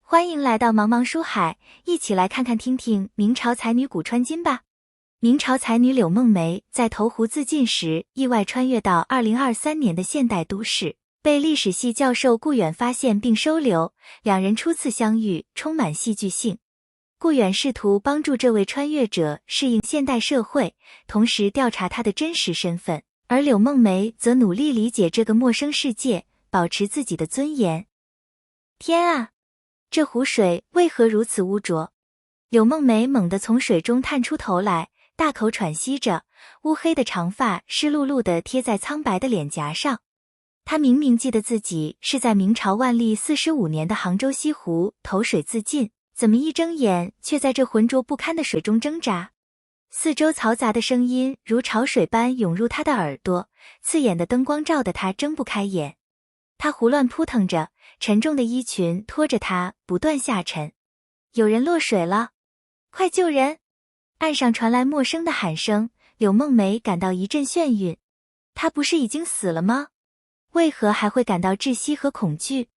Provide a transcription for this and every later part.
欢迎来到茫茫书海，一起来看看听听明朝才女古穿金吧。明朝才女柳梦梅在投湖自尽时，意外穿越到2023年的现代都市，被历史系教授顾远发现并收留，两人初次相遇，充满戏剧性。顾远试图帮助这位穿越者适应现代社会，同时调查她的真实身份，而柳梦梅则努力理解这个陌生世界，保持自己的尊严。天啊！这湖水为何如此污浊？柳梦梅猛地从水中探出头来，大口喘息着，乌黑的长发湿漉漉地贴在苍白的脸颊上。她明明记得自己是在明朝万历45年的杭州西湖投水自尽，怎么一睁眼却在这浑浊不堪的水中挣扎？四周嘈杂的声音如潮水般涌入她的耳朵，刺眼的灯光照得她睁不开眼。她胡乱扑腾着，沉重的衣裙拖着她不断下沉。有人落水了，快救人！岸上传来陌生的喊声，柳梦梅感到一阵眩晕。她不是已经死了吗？为何还会感到窒息和恐惧？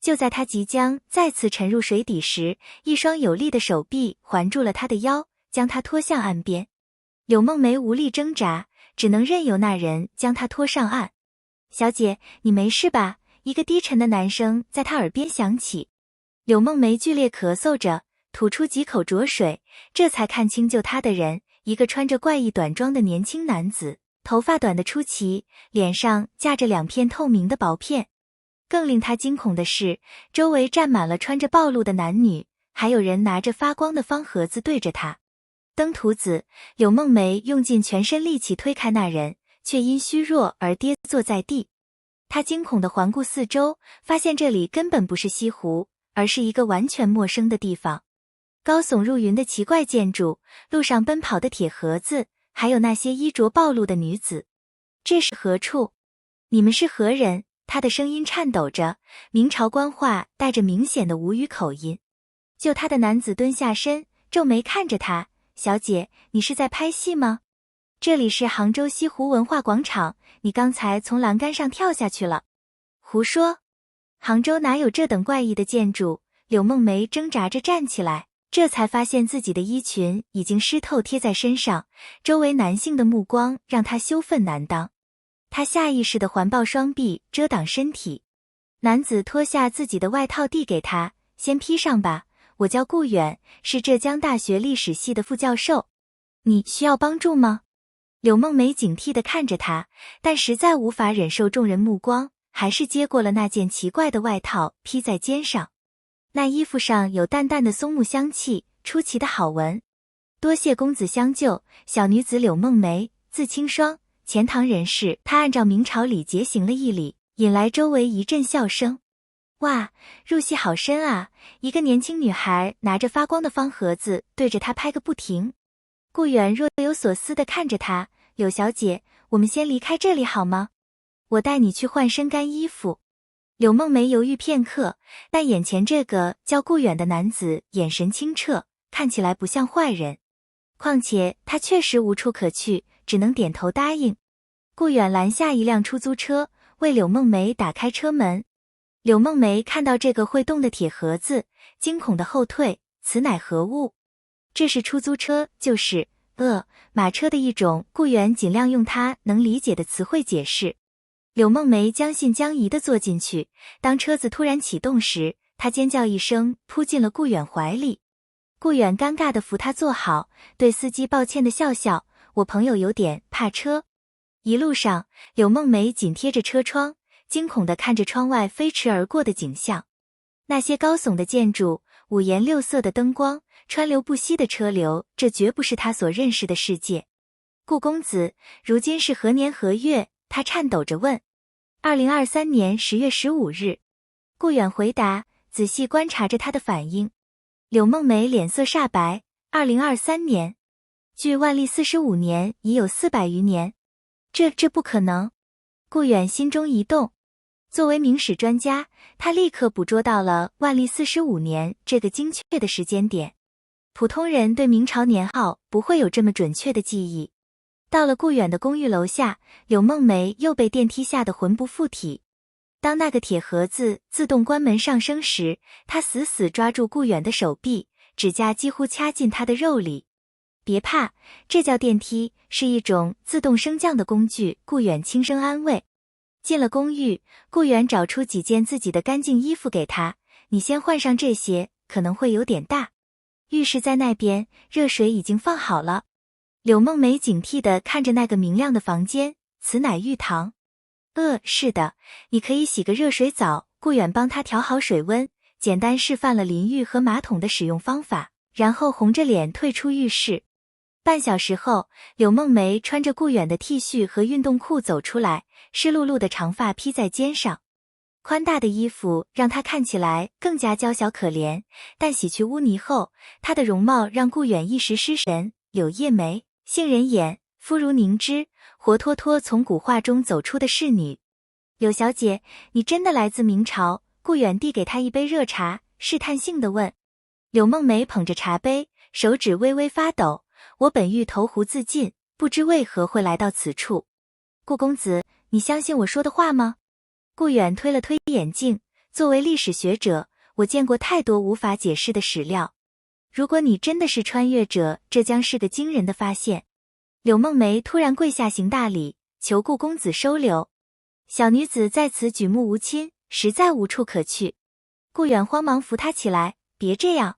就在她即将再次沉入水底时，一双有力的手臂环住了她的腰，将她拖向岸边。柳梦梅无力挣扎，只能任由那人将她拖上岸。小姐，你没事吧？一个低沉的男声在她耳边响起。柳梦梅剧烈咳嗽着，吐出几口浊水，这才看清救她的人，一个穿着怪异短装的年轻男子，头发短得出奇，脸上架着2片透明的薄片。更令她惊恐的是，周围站满了穿着暴露的男女，还有人拿着发光的方盒子对着她。登徒子，柳梦梅用尽全身力气推开那人，却因虚弱而跌坐在地。她惊恐地环顾四周，发现这里根本不是西湖，而是一个完全陌生的地方。高耸入云的奇怪建筑，路上奔跑的铁盒子，还有那些衣着暴露的女子。这是何处？你们是何人？她的声音颤抖着，明朝官话带着明显的吴语口音。救她的男子蹲下身，皱眉看着她，小姐，你是在拍戏吗？这里是杭州西湖文化广场，你刚才从栏杆上跳下去了。胡说！杭州哪有这等怪异的建筑？柳梦梅挣扎着站起来，这才发现自己的衣裙已经湿透贴在身上，周围男性的目光让她羞愤难当。她下意识地环抱双臂遮挡身体。男子脱下自己的外套递给她，先披上吧，我叫顾远，是浙江大学历史系的副教授。你需要帮助吗？柳梦梅警惕地看着他，但实在无法忍受众人目光，还是接过了那件奇怪的外套披在肩上。那衣服上有淡淡的松木香气，出奇的好闻。多谢公子相救，小女子柳梦梅，字清霜，钱塘人士。她按照明朝礼节行了一礼，引来周围一阵笑声。哇，入戏好深啊！一个年轻女孩拿着发光的方盒子对着她拍个不停。顾远若有所思地看着她，柳小姐，我们先离开这里好吗？我带你去换身干衣服。柳梦梅犹豫片刻，但眼前这个叫顾远的男子眼神清澈，看起来不像坏人。况且他确实无处可去，只能点头答应。顾远拦下一辆出租车，为柳梦梅打开车门。柳梦梅看到这个会动的铁盒子，惊恐地后退，此乃何物？这是出租车，就是马车的一种。顾远尽量用他能理解的词汇解释。柳梦梅将信将疑地坐进去，当车子突然启动时，她尖叫一声，扑进了顾远怀里。顾远尴尬地扶她坐好，对司机抱歉地笑笑，我朋友有点怕车。一路上，柳梦梅紧贴着车窗，惊恐地看着窗外飞驰而过的景象。那些高耸的建筑，五颜六色的灯光，川流不息的车流，这绝不是他所认识的世界。顾公子，如今是何年何月？他颤抖着问。2023年10月15日。顾远回答，仔细观察着他的反应。柳梦梅脸色煞白。2023年，距万历45年已有400余年。这不可能。顾远心中一动。作为明史专家，他立刻捕捉到了万历45年这个精确的时间点。普通人对明朝年号不会有这么准确的记忆。到了顾远的公寓楼下，柳梦梅又被电梯吓得魂不附体。当那个铁盒子自动关门上升时，他死死抓住顾远的手臂，指甲几乎掐进他的肉里。别怕，这叫电梯，是一种自动升降的工具。顾远轻声安慰。进了公寓，顾远找出几件自己的干净衣服给他，你先换上这些，可能会有点大。浴室在那边，热水已经放好了。柳梦梅警惕地看着那个明亮的房间，此乃浴堂。是的，你可以洗个热水澡。顾远帮他调好水温，简单示范了淋浴和马桶的使用方法，然后红着脸退出浴室。半小时后，柳梦梅穿着顾远的 T 恤和运动裤走出来，湿漉漉的长发披在肩上。宽大的衣服让她看起来更加娇小可怜，但洗去污泥后，她的容貌让顾远一时失神。柳叶眉，杏仁眼，肤如凝脂，活脱脱从古画中走出的仕女。柳小姐，你真的来自明朝？顾远递给她一杯热茶，试探性地问。柳梦梅捧着茶杯，手指微微发抖。我本欲投湖自尽，不知为何会来到此处。顾公子，你相信我说的话吗？顾远推了推眼镜，作为历史学者，我见过太多无法解释的史料。如果你真的是穿越者，这将是个惊人的发现。柳梦梅突然跪下行大礼，求顾公子收留。小女子在此举目无亲，实在无处可去。顾远慌忙扶她起来，别这样，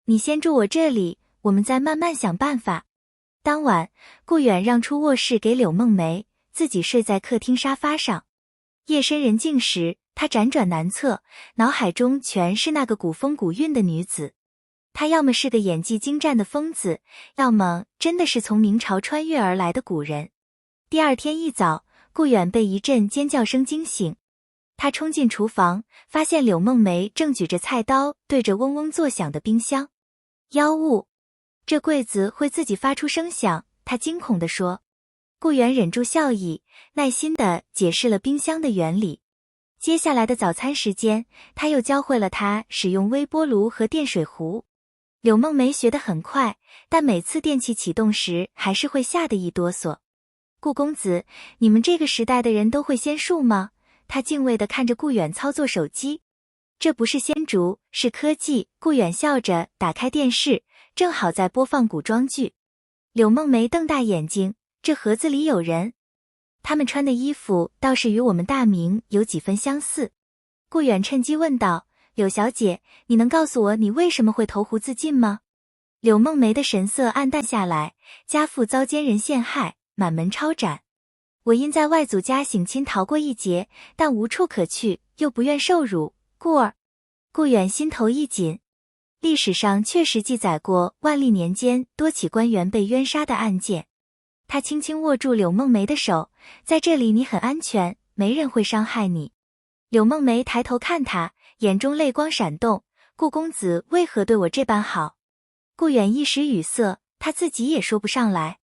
你先住我这里，我们再慢慢想办法。当晚，顾远让出卧室给柳梦梅，自己睡在客厅沙发上。夜深人静时，他辗转难测，脑海中全是那个古风古韵的女子。她要么是个演技精湛的疯子，要么真的是从明朝穿越而来的古人。第二天一早，顾远被一阵尖叫声惊醒。他冲进厨房，发现柳梦梅正举着菜刀对着嗡嗡作响的冰箱。妖物！这柜子会自己发出声响，他惊恐地说。顾远忍住笑意，耐心地解释了冰箱的原理。接下来的早餐时间，他又教会了他使用微波炉和电水壶。柳梦梅学得很快，但每次电器启动时还是会吓得一哆嗦。顾公子，你们这个时代的人都会仙术吗？他敬畏地看着顾远操作手机。这不是仙竹，是科技。顾远笑着打开电视，正好在播放古装剧。柳梦梅瞪大眼睛，这盒子里有人。他们穿的衣服倒是与我们大明有几分相似。顾远趁机问道，柳小姐，你能告诉我你为什么会投湖自尽吗？柳梦梅的神色暗淡下来，家父遭奸人陷害，满门抄斩。我因在外祖家省亲逃过一劫，但无处可去，又不愿受辱，故而……顾远心头一紧。历史上确实记载过万历年间多起官员被冤杀的案件。他轻轻握住柳梦梅的手，在这里你很安全，没人会伤害你。柳梦梅抬头看他，眼中泪光闪动，顾公子为何对我这般好？顾远一时语塞，他自己也说不上来。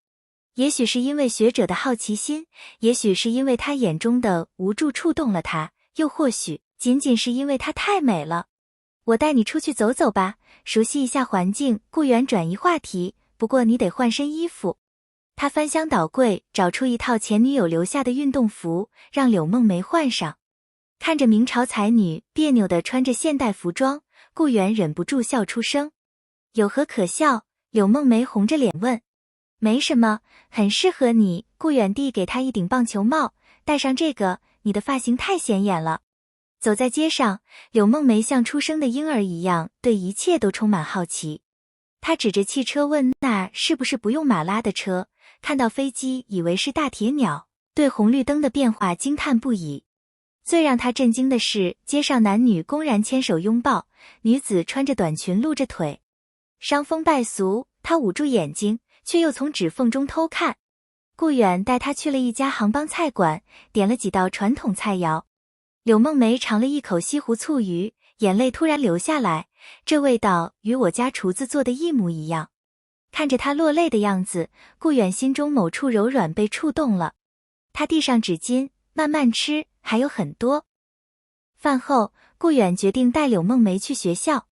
也许是因为学者的好奇心，也许是因为他眼中的无助触动了他，又或许仅仅是因为她太美了。我带你出去走走吧，熟悉一下环境。顾远转移话题，不过你得换身衣服。他翻箱倒柜，找出一套前女友留下的运动服，让柳梦梅换上。看着明朝才女别扭地穿着现代服装，顾远忍不住笑出声。有何可笑？柳梦梅红着脸问。没什么，很适合你。顾远递给她一顶棒球帽，戴上这个，你的发型太显眼了。走在街上，柳梦梅像出生的婴儿一样，对一切都充满好奇。她指着汽车问，那是不是不用马拉的车？看到飞机以为是大铁鸟，对红绿灯的变化惊叹不已。最让她震惊的是，街上男女公然牵手拥抱，女子穿着短裙露着腿。伤风败俗，她捂住眼睛，却又从指缝中偷看。顾远带她去了一家杭帮菜馆，点了几道传统菜肴。柳梦梅尝了一口西湖醋鱼，眼泪突然流下来，这味道与我家厨子做的一模一样。看着她落泪的样子，顾远心中某处柔软被触动了。他递上纸巾，慢慢吃，还有很多。饭后，顾远决定带柳梦梅去学校。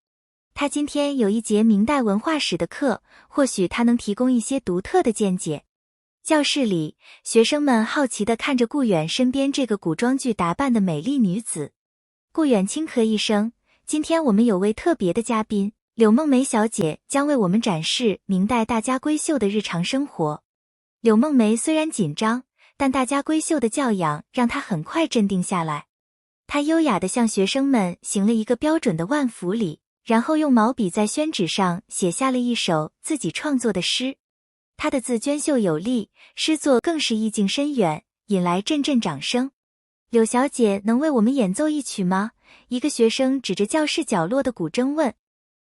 他今天有一节明代文化史的课，或许他能提供一些独特的见解。教室里，学生们好奇地看着顾远身边这个古装剧打扮的美丽女子。顾远轻咳一声，今天我们有位特别的嘉宾，柳梦梅小姐将为我们展示明代大家闺秀的日常生活。柳梦梅虽然紧张，但大家闺秀的教养让她很快镇定下来。她优雅地向学生们行了一个标准的万福礼，然后用毛笔在宣纸上写下了一首自己创作的诗。她的字娟秀有力，诗作更是意境深远，引来阵阵掌声。柳小姐能为我们演奏一曲吗？一个学生指着教室角落的古筝问。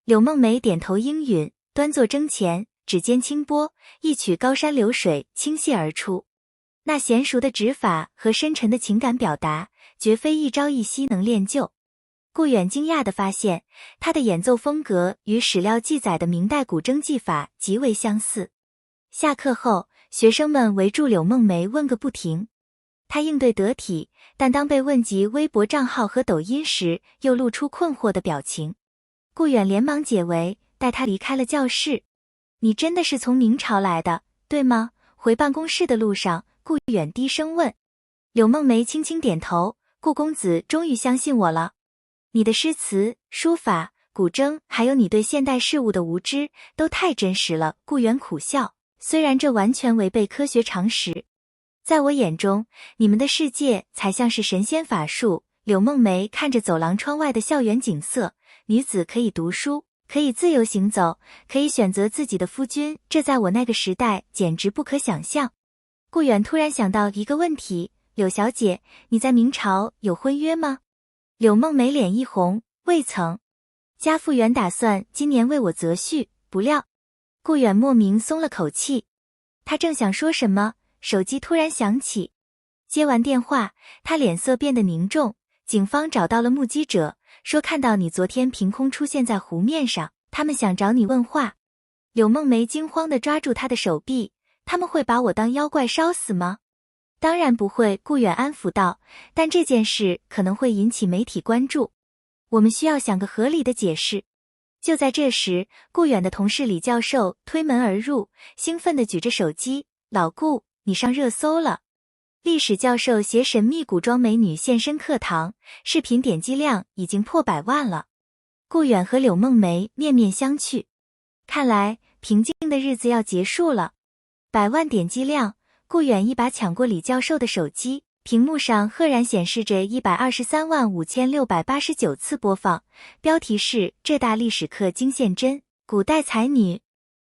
柳梦梅点头应允，端坐筝前，指尖轻拨，一曲高山流水倾泻而出。那娴熟的指法和深沉的情感表达，绝非一朝一夕能练就。顾远惊讶地发现，他的演奏风格与史料记载的明代古筝技法极为相似。下课后，学生们围住柳梦梅问个不停。她应对得体，但当被问及微博账号和抖音时，又露出困惑的表情。顾远连忙解围，带她离开了教室。你真的是从明朝来的，对吗？回办公室的路上，顾远低声问。柳梦梅轻轻点头，顾公子终于相信我了。你的诗词、书法、古筝，还有你对现代事物的无知，都太真实了。顾远苦笑。虽然这完全违背科学常识，在我眼中，你们的世界才像是神仙法术。柳梦梅看着走廊窗外的校园景色，女子可以读书，可以自由行走，可以选择自己的夫君，这在我那个时代简直不可想象。顾远突然想到一个问题，柳小姐，你在明朝有婚约吗？柳梦梅脸一红，未曾。家父原打算今年为我择婿，不料顾远莫名松了口气，他正想说什么，手机突然响起。接完电话，他脸色变得凝重。警方找到了目击者，说看到你昨天凭空出现在湖面上，他们想找你问话。柳梦梅惊慌地抓住他的手臂，他们会把我当妖怪烧死吗？当然不会，顾远安抚道，但这件事可能会引起媒体关注，我们需要想个合理的解释。就在这时，顾远的同事李教授推门而入，兴奋地举着手机，老顾，你上热搜了。历史教授携神秘古装美女现身课堂，视频点击量已经破100万了。顾远和柳梦梅面面相觑，看来平静的日子要结束了。100万点击量，顾远一把抢过李教授的手机，屏幕上赫然显示着1235689次播放，标题是浙大历史课惊现真，古代才女。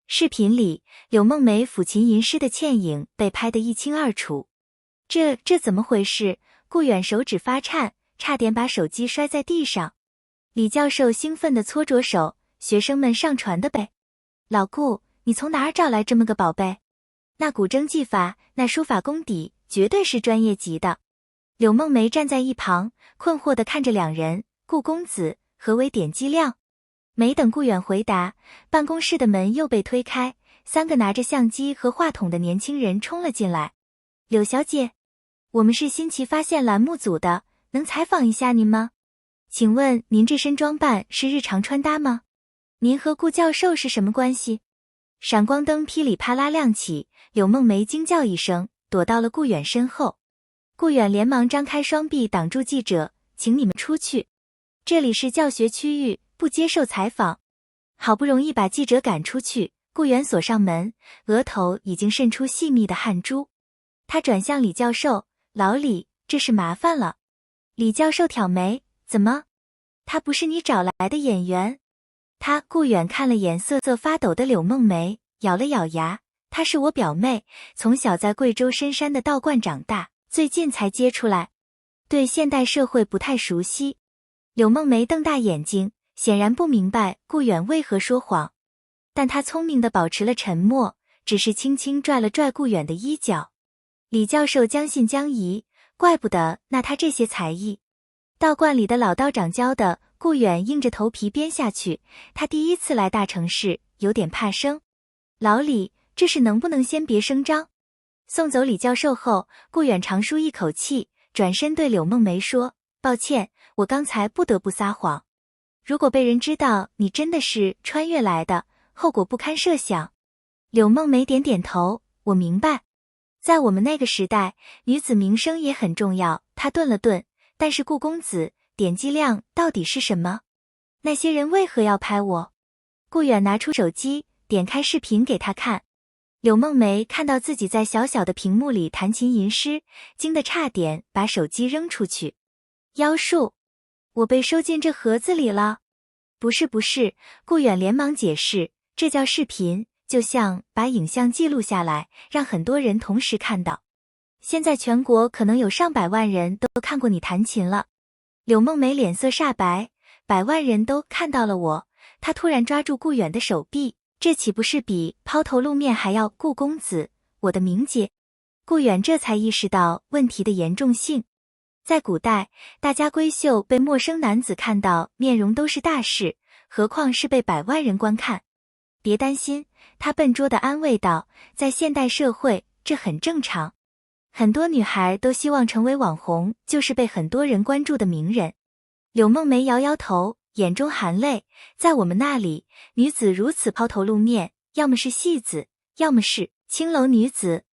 视频里，柳梦梅抚琴吟诗的倩影被拍得一清二楚。这怎么回事？顾远手指发颤，差点把手机摔在地上。李教授兴奋地搓着手，学生们上传的呗。老顾，你从哪儿找来这么个宝贝？那古筝技法，那书法功底，绝对是专业级的。柳梦梅站在一旁，困惑地看着两人。顾公子，何为点击量？没等顾远回答，办公室的门又被推开，3个拿着相机和话筒的年轻人冲了进来。柳小姐，我们是新奇发现栏目组的，能采访一下您吗？请问您这身装扮是日常穿搭吗？您和顾教授是什么关系？闪光灯噼里啪啦亮起，柳梦梅惊叫一声，躲到了顾远身后。顾远连忙张开双臂挡住记者，请你们出去，这里是教学区域，不接受采访。好不容易把记者赶出去，顾远锁上门，额头已经渗出细密的汗珠。他转向李教授，老李，这是麻烦了。李教授挑眉，怎么？他不是你找来的演员？顾远看了眼瑟瑟发抖的柳梦梅，咬了咬牙，她是我表妹，从小在贵州深山的道观长大，最近才接出来，对现代社会不太熟悉。柳梦梅瞪大眼睛，显然不明白顾远为何说谎，但她聪明地保持了沉默，只是轻轻拽了拽顾远的衣角。李教授将信将疑，怪不得那他这些才艺，道观里的老道长教的。顾远硬着头皮编下去，他第一次来大城市，有点怕生。老李，这事能不能先别声张？送走李教授后，顾远长舒一口气，转身对柳梦梅说，抱歉，我刚才不得不撒谎。如果被人知道你真的是穿越来的，后果不堪设想。柳梦梅点点头，我明白。在我们那个时代，女子名声也很重要。他顿了顿，但是顾公子，点击量到底是什么？那些人为何要拍我？顾远拿出手机，点开视频给他看。柳梦梅看到自己在小小的屏幕里弹琴吟诗，惊得差点把手机扔出去。妖术，我被收进这盒子里了。不是，顾远连忙解释，这叫视频，就像把影像记录下来，让很多人同时看到。现在全国可能有上百万人都看过你弹琴了。柳梦梅脸色煞白，百万人都看到了我。她突然抓住顾远的手臂，这岂不是比抛头露面还要？顾公子，我的名节。顾远这才意识到问题的严重性。在古代，大家闺秀被陌生男子看到面容都是大事，何况是被百万人观看。别担心，他笨拙地安慰道，在现代社会，这很正常。很多女孩都希望成为网红，就是被很多人关注的名人。柳梦梅摇摇头，眼中含泪，在我们那里，女子如此抛头露面，要么是戏子，要么是青楼女子。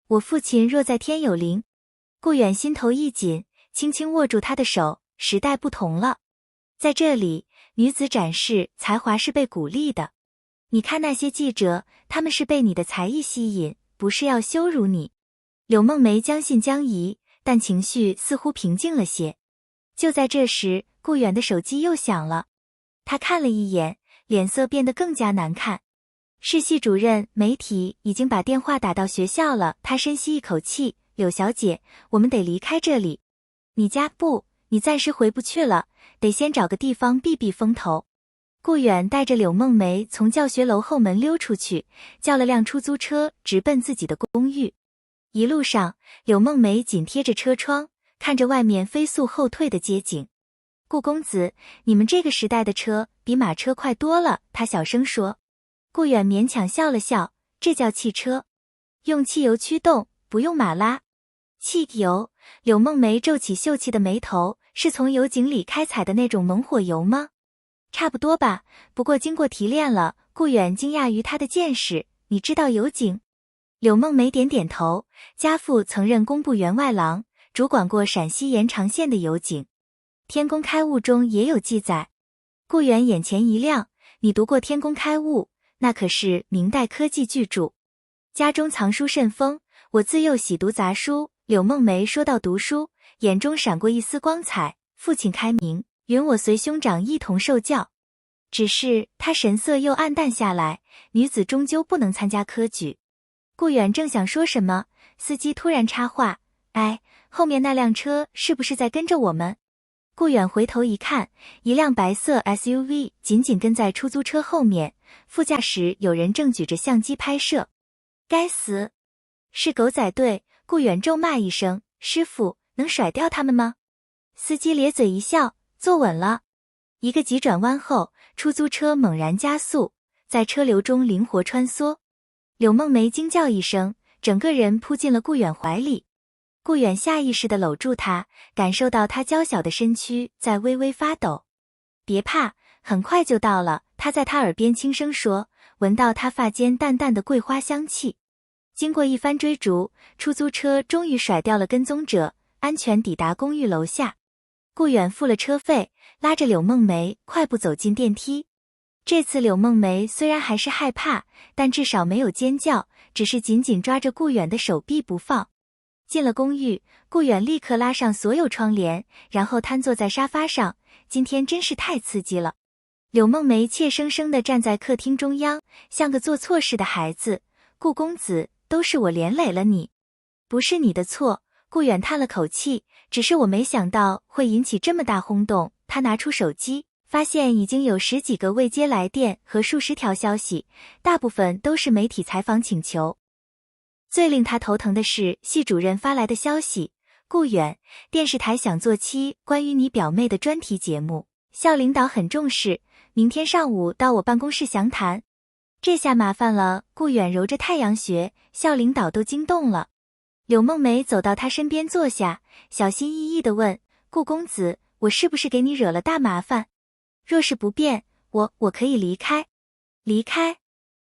我父亲若在天有灵。顾远心头一紧，轻轻握住她的手，时代不同了。在这里，女子展示才华是被鼓励的。你看那些记者，他们是被你的才艺吸引，不是要羞辱你。柳梦梅将信将疑，但情绪似乎平静了些。就在这时，顾远的手机又响了。他看了一眼，脸色变得更加难看。是系主任，媒体已经把电话打到学校了。他深吸一口气，柳小姐，我们得离开这里。你家不，你暂时回不去了，得先找个地方避避风头。顾远带着柳梦梅从教学楼后门溜出去，叫了辆出租车，直奔自己的公寓。一路上，柳梦梅紧贴着车窗，看着外面飞速后退的街景。顾公子，你们这个时代的车比马车快多了，他小声说。顾远勉强笑了笑，这叫汽车，用汽油驱动，不用马拉。汽油？柳梦梅皱起秀气的眉头，是从油井里开采的那种猛火油吗？差不多吧，不过经过提炼了。顾远惊讶于他的见识，你知道油井？柳梦梅点点头，家父曾任工部员外郎，主管过陕西延长县的油井。天工开物中也有记载。顾远眼前一亮，你读过天工开物？那可是明代科技巨著。家中藏书甚丰，我自幼喜读杂书。柳梦梅说到读书，眼中闪过一丝光彩。父亲开明，允我随兄长一同受教。只是他神色又暗淡下来，女子终究不能参加科举。顾远正想说什么，司机突然插话，哎，后面那辆车是不是在跟着我们？顾远回头一看，一辆白色 SUV 紧紧跟在出租车后面，副驾驶有人正举着相机拍摄。该死，是狗仔队！顾远咒骂一声，师傅，能甩掉他们吗？司机咧嘴一笑，坐稳了。一个急转弯后，出租车猛然加速，在车流中灵活穿梭。柳梦梅惊叫一声，整个人扑进了顾远怀里。顾远下意识地搂住她，感受到她娇小的身躯在微微发抖。别怕，很快就到了，他在她耳边轻声说，闻到她发间淡淡的桂花香气。经过一番追逐，出租车终于甩掉了跟踪者，安全抵达公寓楼下。顾远付了车费，拉着柳梦梅快步走进电梯。这次柳梦梅虽然还是害怕，但至少没有尖叫，只是紧紧抓着顾远的手臂不放。进了公寓，顾远立刻拉上所有窗帘，然后瘫坐在沙发上。今天真是太刺激了。柳梦梅怯生生地站在客厅中央，像个做错事的孩子。顾公子，都是我连累了你。不是你的错。顾远叹了口气，只是我没想到会引起这么大轰动。他拿出手机，发现已经有10几个未接来电和数十条消息，大部分都是媒体采访请求。最令他头疼的是系主任发来的消息，顾远，电视台想做期关于你表妹的专题节目，校领导很重视，明天上午到我办公室详谈。这下麻烦了，顾远揉着太阳穴，校领导都惊动了。柳梦梅走到他身边坐下，小心翼翼地问，顾公子，我是不是给你惹了大麻烦？若是不便，我可以离开。离开？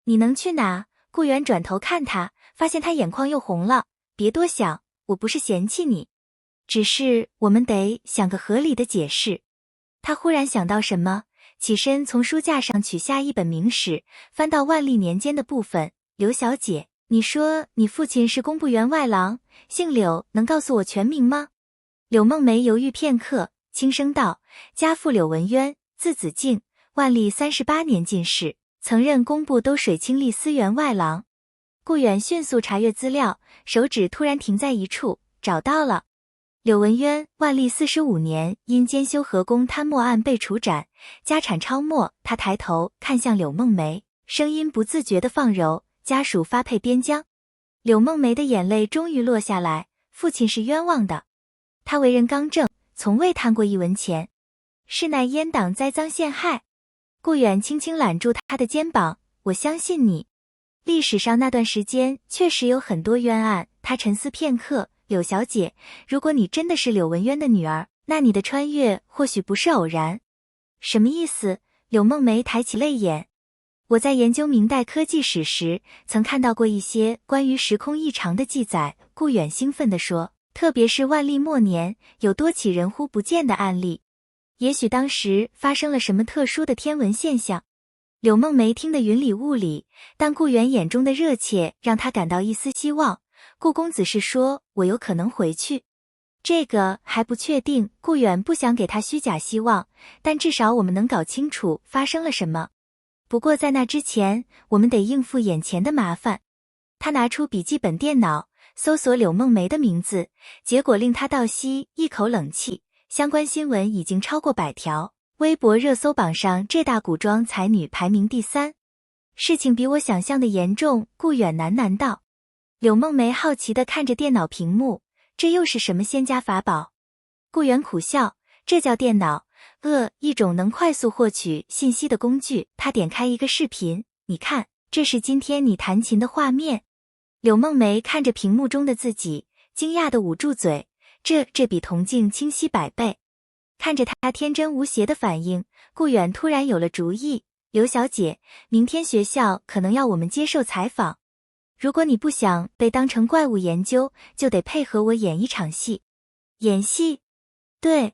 你能去哪？顾远转头看他，发现他眼眶又红了。别多想，我不是嫌弃你，只是我们得想个合理的解释。他忽然想到什么，起身从书架上取下一本明史，翻到万历年间的部分。刘小姐，你说你父亲是工部员外郎，姓柳，能告诉我全名吗？柳梦梅犹豫片刻，轻声道：家父柳文渊，字子敬，万历38年进士，曾任工部都水清吏司员外郎。顾远迅速查阅资料，手指突然停在一处，找到了。柳文渊，万历45年因兼修河工贪墨案被处斩，家产超没。他抬头看向柳梦梅，声音不自觉地放柔：家属发配边疆。柳梦梅的眼泪终于落下来，父亲是冤枉的。他为人刚正，从未贪过一文钱，是乃阉党栽赃陷害。顾远轻轻揽住他的肩膀：我相信你。历史上那段时间确实有很多冤案。他沉思片刻：柳小姐，如果你真的是柳文渊的女儿，那你的穿越或许不是偶然。什么意思？柳梦梅抬起泪眼。我在研究明代科技史时，曾看到过一些关于时空异常的记载。顾远兴奋地说，特别是万历末年，有多起人忽不见的案例。也许当时发生了什么特殊的天文现象。柳梦梅听得云里雾里，但顾远眼中的热切让她感到一丝希望。顾公子是说我有可能回去？这个还不确定。顾远不想给他虚假希望，但至少我们能搞清楚发生了什么。不过在那之前，我们得应付眼前的麻烦。他拿出笔记本电脑，搜索柳梦梅的名字，结果令他倒吸一口冷气。相关新闻已经超过100条，微博热搜榜上这大古装才女排名第3。事情比我想象的严重。顾远喃喃道。柳梦梅好奇地看着电脑屏幕，这又是什么仙家法宝？顾远苦笑，这叫电脑，一种能快速获取信息的工具。他点开一个视频，你看，这是今天你弹琴的画面。柳梦梅看着屏幕中的自己，惊讶地捂住嘴，这比铜镜清晰100倍。看着他天真无邪的反应，顾远突然有了主意。刘小姐，明天学校可能要我们接受采访。如果你不想被当成怪物研究，就得配合我演一场戏。演戏？对，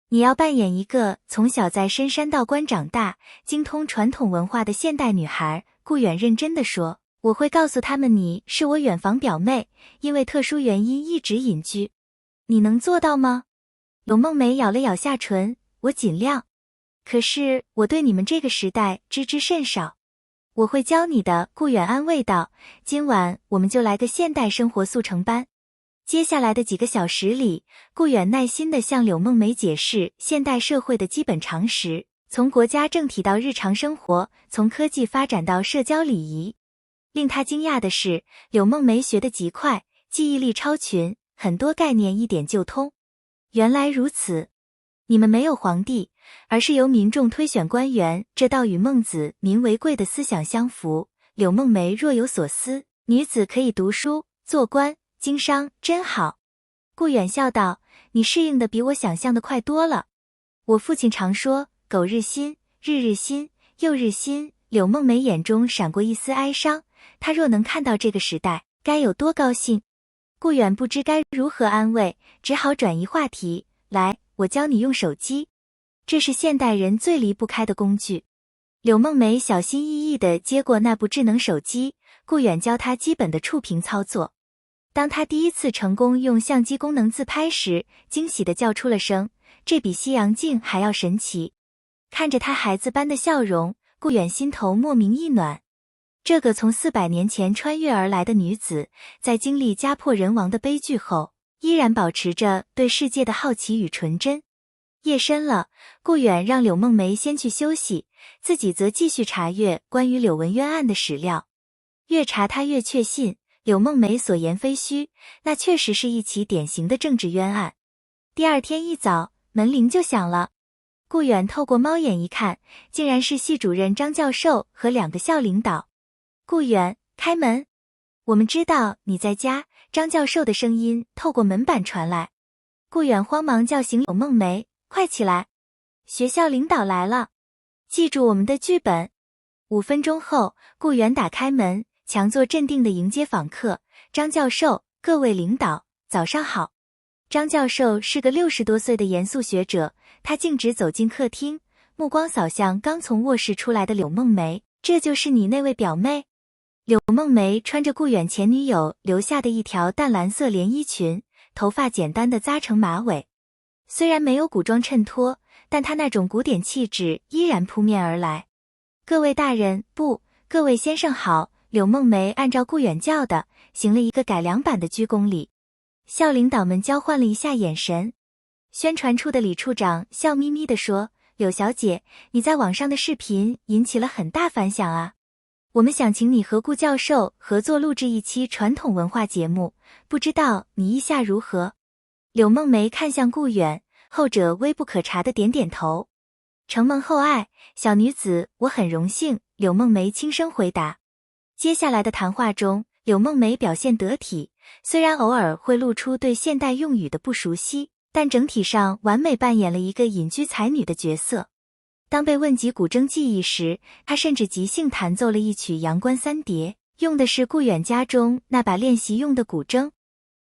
你要扮演一个从小在深山道观长大，精通传统文化的现代女孩。顾远认真地说，我会告诉他们你是我远房表妹，因为特殊原因一直隐居。你能做到吗？柳梦梅咬了咬下唇，我尽量。可是我对你们这个时代知之甚少。我会教你的，顾远安慰道。今晚我们就来个现代生活速成班。接下来的几个小时里，顾远耐心地向柳梦梅解释现代社会的基本常识，从国家政体到日常生活，从科技发展到社交礼仪。令他惊讶的是，柳梦梅学得极快，记忆力超群，很多概念一点就通。原来如此，你们没有皇帝，而是由民众推选官员，这倒与孟子民为贵的思想相符。柳梦梅若有所思，女子可以读书、做官、经商，真好。顾远笑道，你适应的比我想象的快多了。我父亲常说，苟日新，日日新，又日新。柳梦梅眼中闪过一丝哀伤，她若能看到这个时代，该有多高兴。顾远不知该如何安慰，只好转移话题，来，我教你用手机。这是现代人最离不开的工具。柳梦梅小心翼翼地接过那部智能手机，顾远教她基本的触屏操作。当她第一次成功用相机功能自拍时，惊喜地叫出了声，这比西洋镜还要神奇。看着她孩子般的笑容，顾远心头莫名一暖。这个从400年前穿越而来的女子，在经历家破人亡的悲剧后，依然保持着对世界的好奇与纯真。夜深了，顾远让柳梦梅先去休息，自己则继续查阅关于柳文渊案的史料。越查他越确信，柳梦梅所言非虚，那确实是一起典型的政治冤案。第二天一早，门铃就响了。顾远透过猫眼一看，竟然是系主任张教授和2个校领导。顾远，开门。我们知道你在家。张教授的声音透过门板传来。顾远慌忙叫醒柳梦梅，快起来，学校领导来了，记住我们的剧本。5分钟后，顾远打开门，强作镇定地迎接访客。张教授，各位领导，早上好。张教授是个60多岁的严肃学者，他径直走进客厅，目光扫向刚从卧室出来的柳梦梅。这就是你那位表妹？柳梦梅穿着顾远前女友留下的一条淡蓝色连衣裙，头发简单的扎成马尾。虽然没有古装衬托，但她那种古典气质依然扑面而来。各位大人，不，各位先生好。柳梦梅按照顾远叫的，行了一个改良版的鞠躬礼。校领导们交换了一下眼神。宣传处的李处长笑眯眯地说：“柳小姐，你在网上的视频引起了很大反响啊。我们想请你和顾教授合作录制一期传统文化节目，不知道你意下如何？”柳梦梅看向顾远，后者微不可察的点点头。承蒙厚爱，小女子我很荣幸。柳梦梅轻声回答。接下来的谈话中，柳梦梅表现得体，虽然偶尔会露出对现代用语的不熟悉，但整体上完美扮演了一个隐居才女的角色。当被问及古筝技艺时，她甚至即兴弹奏了一曲《阳关三叠》，用的是顾远家中那把练习用的古筝。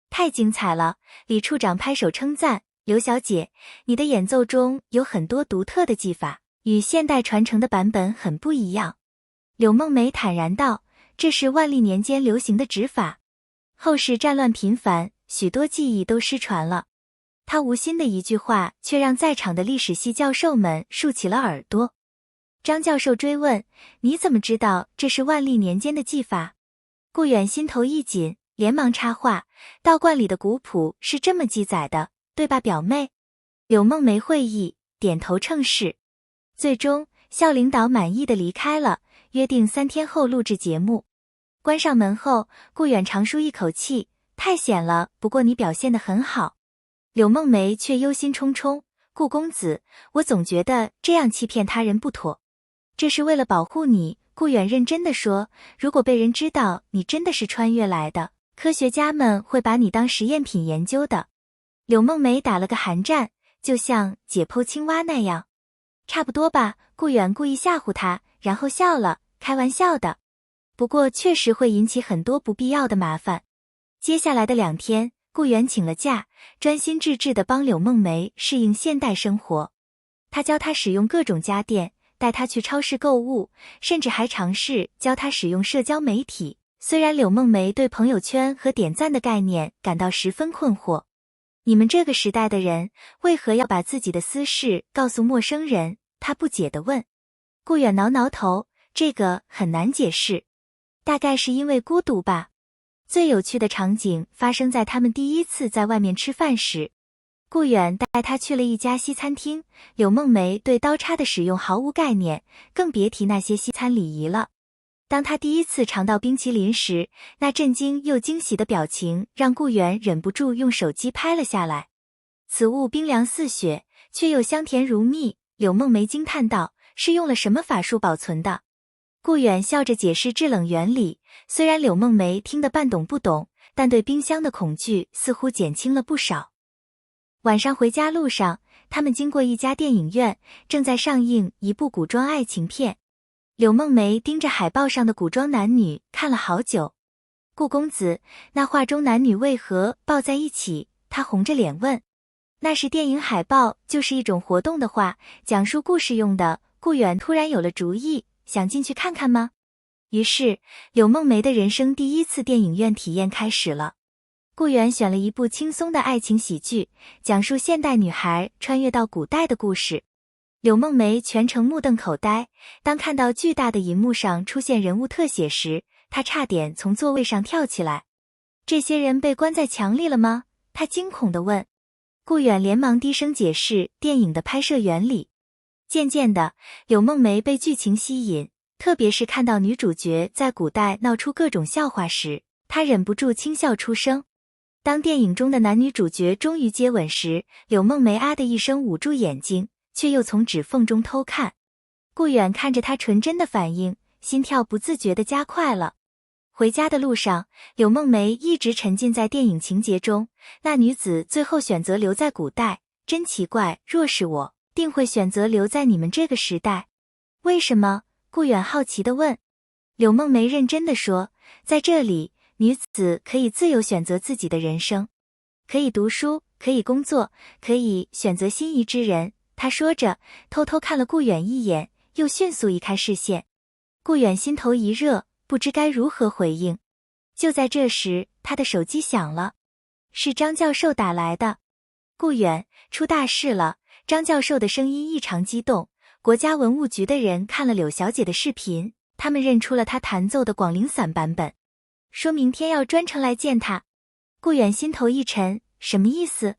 太精彩了！李处长拍手称赞：“刘小姐，你的演奏中有很多独特的技法，与现代传承的版本很不一样。”柳梦梅坦然道：“这是万历年间流行的指法，后世战乱频繁，许多技艺都失传了。”他无心的一句话，却让在场的历史系教授们竖起了耳朵。张教授追问：“你怎么知道这是万历年间的技法？”顾远心头一紧，连忙插话：“道观里的古谱是这么记载的，对吧，表妹？”柳梦梅会意，点头称是。最终，校领导满意的离开了，约定3天后录制节目。关上门后，顾远长舒一口气：“太险了，不过你表现得很好。”柳梦梅却忧心忡忡：“顾公子，我总觉得这样欺骗他人不妥。”“这是为了保护你。”顾远认真地说，“如果被人知道你真的是穿越来的，科学家们会把你当实验品研究的。”柳梦梅打了个寒战，就像解剖青蛙那样。“差不多吧。”顾远故意吓唬他，然后笑了：“开玩笑的。不过确实会引起很多不必要的麻烦。”接下来的2天，顾远请了假，专心致志地帮柳梦梅适应现代生活。他教她使用各种家电，带她去超市购物，甚至还尝试教她使用社交媒体。虽然柳梦梅对朋友圈和点赞的概念感到十分困惑。你们这个时代的人，为何要把自己的私事告诉陌生人？他不解地问。顾远挠挠头：“这个很难解释，大概是因为孤独吧。”最有趣的场景发生在他们第一次在外面吃饭时。顾远带他去了一家西餐厅，柳梦梅对刀叉的使用毫无概念，更别提那些西餐礼仪了。当他第一次尝到冰淇淋时，那震惊又惊喜的表情让顾远忍不住用手机拍了下来。此物冰凉似雪，却又香甜如蜜，柳梦梅惊叹道：“是用了什么法术保存的？”顾远笑着解释制冷原理，虽然柳梦梅听得半懂不懂，但对冰箱的恐惧似乎减轻了不少。晚上回家路上，他们经过一家电影院，正在上映一部古装爱情片。柳梦梅盯着海报上的古装男女看了好久。“顾公子，那画中男女为何抱在一起？”他红着脸问。“那是电影海报，就是一种活动的画，讲述故事用的。”顾远突然有了主意：“想进去看看吗？”于是，柳梦梅的人生第一次电影院体验开始了。顾远选了一部轻松的爱情喜剧，讲述现代女孩穿越到古代的故事。柳梦梅全程目瞪口呆，当看到巨大的银幕上出现人物特写时，她差点从座位上跳起来。“这些人被关在墙里了吗？”她惊恐地问。顾远连忙低声解释电影的拍摄原理。渐渐的，柳梦梅被剧情吸引，特别是看到女主角在古代闹出各种笑话时，她忍不住轻笑出声。当电影中的男女主角终于接吻时，柳梦梅啊的一声捂住眼睛，却又从指缝中偷看。顾远看着她纯真的反应，心跳不自觉地加快了。回家的路上，柳梦梅一直沉浸在电影情节中，那女子最后选择留在古代，真奇怪，若是我，定会选择留在你们这个时代。为什么？顾远好奇地问。柳梦梅认真地说，在这里，女子可以自由选择自己的人生，可以读书，可以工作，可以选择心仪之人。她说着，偷偷看了顾远一眼，又迅速移开视线。顾远心头一热，不知该如何回应。就在这时，他的手机响了，是张教授打来的。顾远，出大事了！张教授的声音异常激动。国家文物局的人看了柳小姐的视频，他们认出了她弹奏的广陵散版本，说明天要专程来见她。顾远心头一沉，什么意思？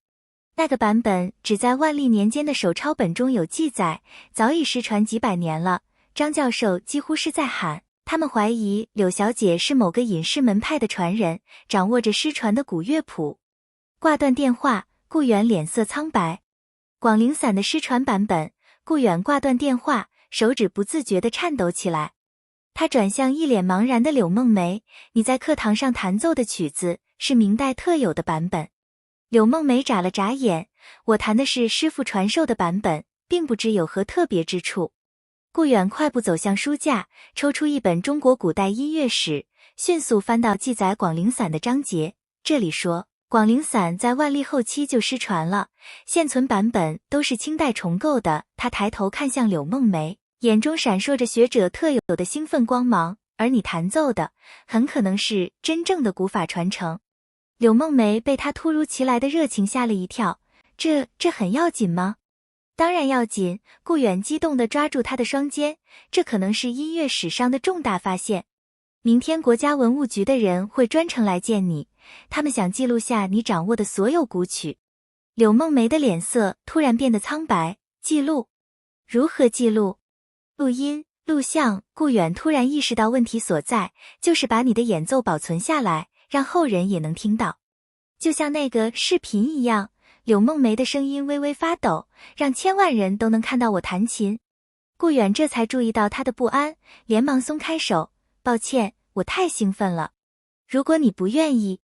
那个版本只在万历年间的手抄本中有记载，早已失传几百年了。张教授几乎是在喊，他们怀疑柳小姐是某个隐士门派的传人，掌握着失传的古乐谱。挂断电话，顾远脸色苍白。广陵散的失传版本，顾远挂断电话，手指不自觉地颤抖起来。他转向一脸茫然的柳梦梅，你在课堂上弹奏的曲子是明代特有的版本。柳梦梅眨了眨眼，我弹的是师父传授的版本，并不知有何特别之处。顾远快步走向书架，抽出一本中国古代音乐史，迅速翻到记载广陵散的章节。这里说，广陵散在万历后期就失传了，现存版本都是清代重构的。他抬头看向柳梦梅，眼中闪烁着学者特有的兴奋光芒，而你弹奏的很可能是真正的古法传承。柳梦梅被他突如其来的热情吓了一跳，这很要紧吗？当然要紧。顾远激动地抓住他的双肩，这可能是音乐史上的重大发现。明天国家文物局的人会专程来见你，他们想记录下你掌握的所有古曲。柳梦梅的脸色突然变得苍白。记录？如何记录？录音、录像。顾远突然意识到问题所在，就是把你的演奏保存下来，让后人也能听到，就像那个视频一样。柳梦梅的声音微微发抖，让千万人都能看到我弹琴。顾远这才注意到他的不安，连忙松开手，抱歉，我太兴奋了。如果你不愿意。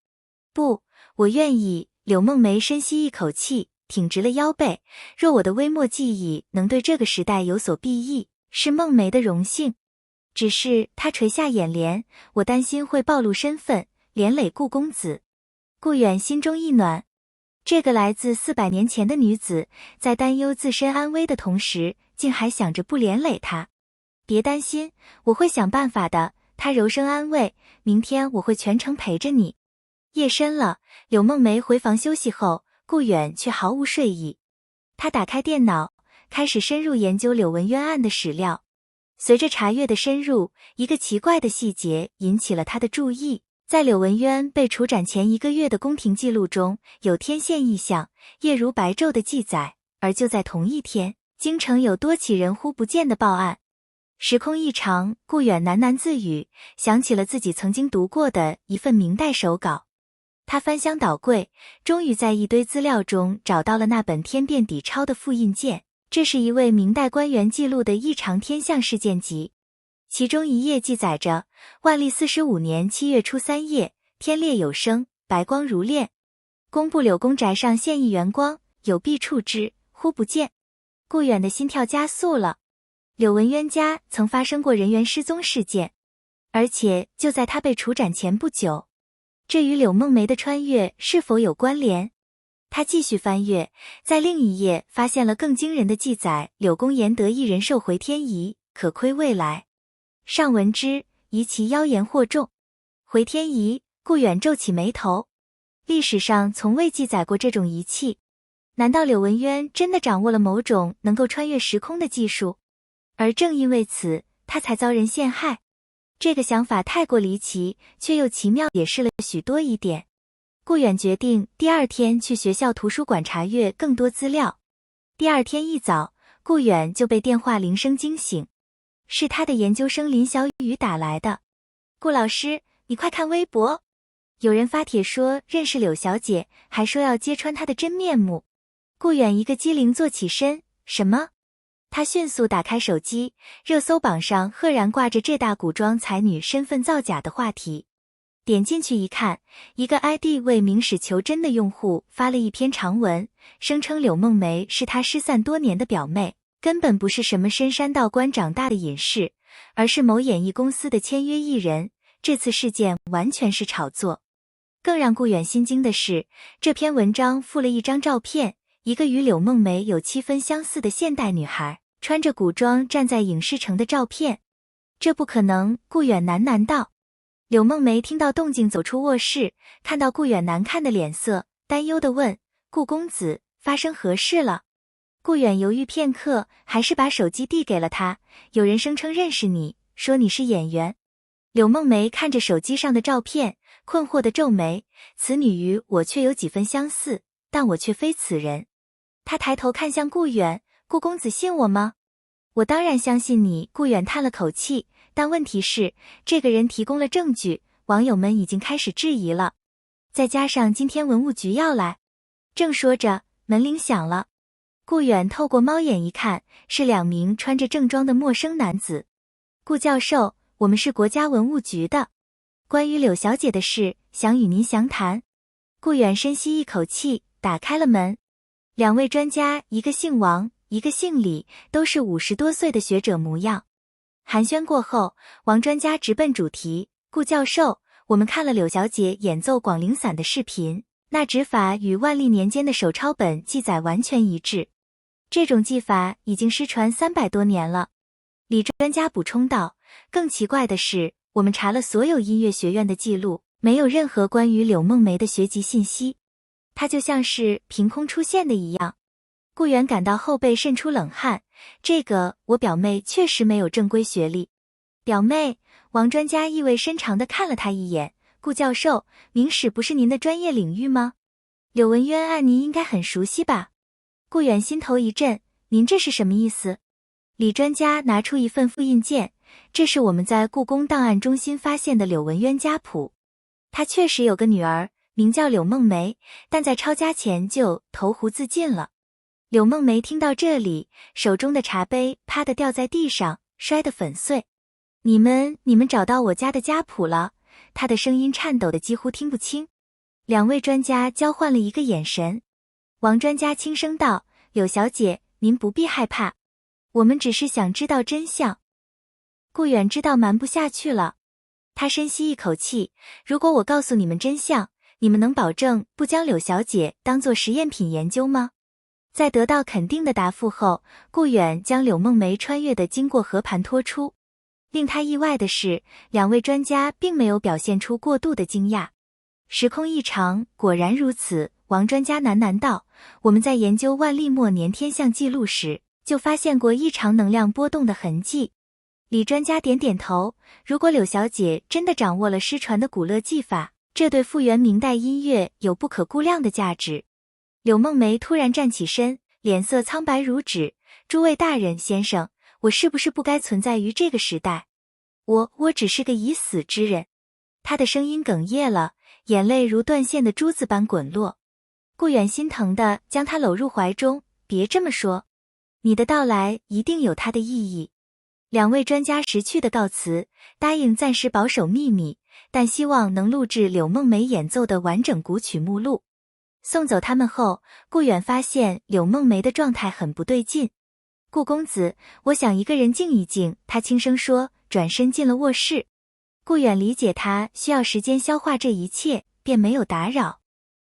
不，我愿意。柳梦梅深吸一口气，挺直了腰背。若我的微末技艺能对这个时代有所裨益，是梦梅的荣幸。只是她垂下眼帘，我担心会暴露身份，连累顾公子。顾远心中一暖。这个来自400年前的女子，在担忧自身安危的同时，竟还想着不连累他。别担心，我会想办法的。他柔声安慰，明天我会全程陪着你。夜深了，柳梦梅回房休息后，顾远却毫无睡意。他打开电脑，开始深入研究柳文渊案的史料。随着查阅的深入，一个奇怪的细节引起了他的注意。在柳文渊被处斩前1个月的宫廷记录中，有天线异象、夜如白昼的记载，而就在同一天，京城有多起人忽不见的报案。时空异常，顾远喃喃自语，想起了自己曾经读过的一份明代手稿。他翻箱倒柜，终于在一堆资料中找到了那本天变底抄的复印件，这是一位明代官员记录的异常天象事件集。其中一页记载着，万历45年7月初3夜，天烈有声，白光如炼。工部柳公宅上现一圆光，有必触之，忽不见。顾远的心跳加速了。柳文渊家曾发生过人员失踪事件，而且就在他被处斩前不久。这与柳梦梅的穿越是否有关联？他继续翻阅，在另一页发现了更惊人的记载，柳公言得一人寿回天仪，可窥未来。上闻之，疑其妖言惑众。回天仪，顾远皱起眉头。历史上从未记载过这种仪器，难道柳文渊真的掌握了某种能够穿越时空的技术？而正因为此，他才遭人陷害。这个想法太过离奇，却又奇妙解释了许多疑点。顾远决定第二天去学校图书馆查阅更多资料。第二天一早，顾远就被电话铃声惊醒。是他的研究生林小雨打来的。顾老师，你快看微博，有人发帖说认识柳小姐，还说要揭穿她的真面目。顾远一个机灵坐起身，什么？他迅速打开手机，热搜榜上赫然挂着这大古装才女身份造假的话题。点进去一看，一个 ID 为明史求真的用户发了一篇长文，声称柳梦梅是他失散多年的表妹，根本不是什么深山道观长大的隐士，而是某演艺公司的签约艺人，这次事件完全是炒作。更让顾远心惊的是，这篇文章附了一张照片，一个与柳梦梅有7分相似的现代女孩，穿着古装站在影视城的照片。这不可能，顾远喃喃道。柳梦梅听到动静走出卧室，看到顾远难看的脸色，担忧地问：顾公子，发生何事了？顾远犹豫片刻，还是把手机递给了他。有人声称认识你，说你是演员。柳梦梅看着手机上的照片，困惑地皱眉，此女与我却有几分相似，但我却非此人。她抬头看向顾远，顾公子信我吗？我当然相信你，顾远叹了口气，但问题是，这个人提供了证据，网友们已经开始质疑了。再加上今天文物局要来。正说着，门铃响了。顾远透过猫眼一看，是2名穿着正装的陌生男子。顾教授，我们是国家文物局的，关于柳小姐的事，想与您详谈。顾远深吸一口气，打开了门。2位专家，一个姓王，一个姓李，都是50多岁的学者模样。寒暄过后，王专家直奔主题：顾教授，我们看了柳小姐演奏广陵散的视频，那指法与万历年间的手抄本记载完全一致。这种技法已经失传300多年了。李专家补充道，更奇怪的是，我们查了所有音乐学院的记录，没有任何关于柳梦梅的学籍信息，她就像是凭空出现的一样。顾远感到后背渗出冷汗，这个我表妹确实没有正规学历。表妹？王专家意味深长地看了他一眼，顾教授，明史不是您的专业领域吗？柳文渊案您应该很熟悉吧？顾远心头一震，您这是什么意思？李专家拿出一份复印件，这是我们在故宫档案中心发现的柳文渊家谱。他确实有个女儿，名叫柳梦梅，但在抄家前就投湖自尽了。柳梦梅听到这里，手中的茶杯啪地掉在地上，摔得粉碎。你们找到我家的家谱了？她的声音颤抖得几乎听不清。2位专家交换了一个眼神。王专家轻声道：柳小姐，您不必害怕，我们只是想知道真相。顾远知道瞒不下去了，他深吸一口气，如果我告诉你们真相，你们能保证不将柳小姐当作实验品研究吗？在得到肯定的答复后，顾远将柳梦梅穿越的经过和盘托出。令他意外的是，2位专家并没有表现出过度的惊讶。时空异常，果然如此。王专家喃喃道，我们在研究万历末年天象记录时，就发现过异常能量波动的痕迹。李专家点点头，如果柳小姐真的掌握了失传的古乐技法，这对复原明代音乐有不可估量的价值。柳梦梅突然站起身，脸色苍白如纸，诸位大人先生，我是不是不该存在于这个时代？我只是个已死之人。她的声音哽咽了，眼泪如断线的珠子般滚落。顾远心疼地将她搂入怀中，别这么说，你的到来一定有它的意义。2位专家识趣的告辞，答应暂时保守秘密，但希望能录制柳梦梅演奏的完整古曲目录。送走他们后，顾远发现柳梦梅的状态很不对劲。顾公子，我想一个人静一静，他轻声说，转身进了卧室。顾远理解他需要时间消化这一切，便没有打扰。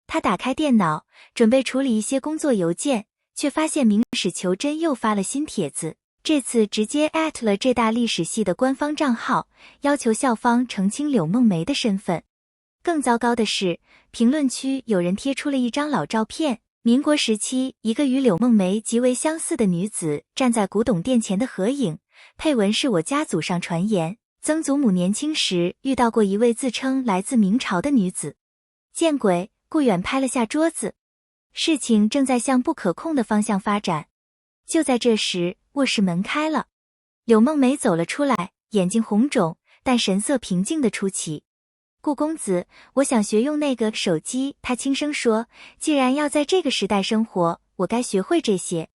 他打开电脑，准备处理一些工作邮件，却发现明史求真又发了新帖子，这次直接@了浙大历史系的官方账号，要求校方澄清柳梦梅的身份。更糟糕的是，评论区有人贴出了一张老照片，民国时期一个与柳梦梅极为相似的女子站在古董店前的合影，配文是我家祖上传言，曾祖母年轻时遇到过一位自称来自明朝的女子。见鬼！顾远拍了下桌子，事情正在向不可控的方向发展。就在这时，卧室门开了，柳梦梅走了出来，眼睛红肿，但神色平静的出奇。顾公子，我想学用那个手机，她轻声说，既然要在这个时代生活，我该学会这些。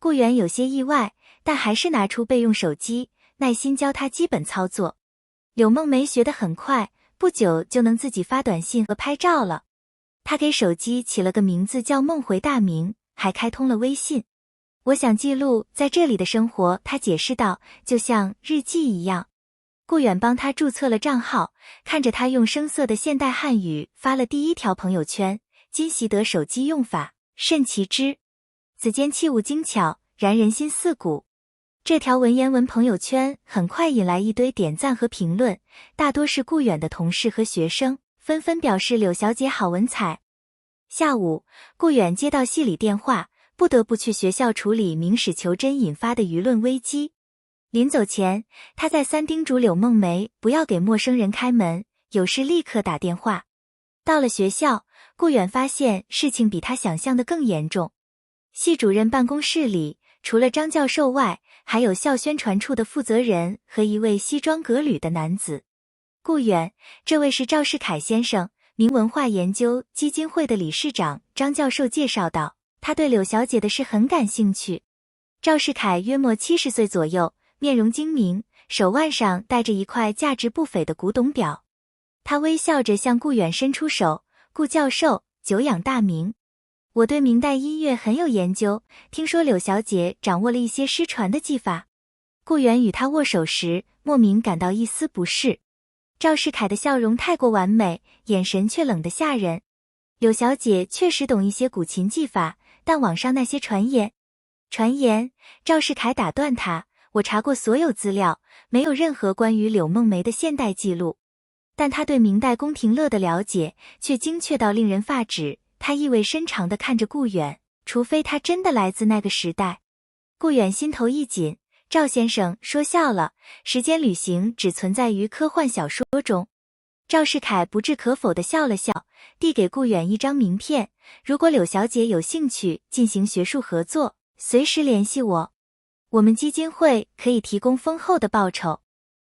顾远有些意外，但还是拿出备用手机，耐心教她基本操作。柳梦梅学得很快，不久就能自己发短信和拍照了。他给手机起了个名字叫梦回大明，还开通了微信。我想记录在这里的生活，他解释道，就像日记一样。顾远帮他注册了账号，看着他用生涩的现代汉语发了第一条朋友圈：今习得手机用法，慎其之。子间器物精巧，然人心似骨。这条文言文朋友圈很快引来一堆点赞和评论，大多是顾远的同事和学生，纷纷表示柳小姐好文采。下午，顾远接到系里电话，不得不去学校处理明史求真引发的舆论危机。临走前，他再三叮嘱柳梦梅不要给陌生人开门，有事立刻打电话。到了学校，顾远发现事情比他想象的更严重。系主任办公室里，除了张教授外，还有校宣传处的负责人和一位西装革履的男子。顾远，这位是赵世凯先生，明文化研究基金会的理事长。张教授介绍道，他对柳小姐的事很感兴趣。赵世凯约莫70岁左右，面容精明，手腕上戴着一块价值不菲的古董表。他微笑着向顾远伸出手，顾教授，久仰大名。我对明代音乐很有研究，听说柳小姐掌握了一些失传的技法。顾远与他握手时，莫名感到一丝不适。赵世凯的笑容太过完美，眼神却冷得吓人。柳小姐确实懂一些古琴技法，但网上那些传言……赵世凯打断他，我查过所有资料，没有任何关于柳梦梅的现代记录。但他对明代宫廷乐的了解却精确到令人发指。他意味深长地看着顾远，除非他真的来自那个时代。顾远心头一紧，赵先生说笑了，时间旅行只存在于科幻小说中。赵世凯不置可否地笑了笑，递给顾远一张名片，如果柳小姐有兴趣进行学术合作，随时联系我，我们基金会可以提供丰厚的报酬。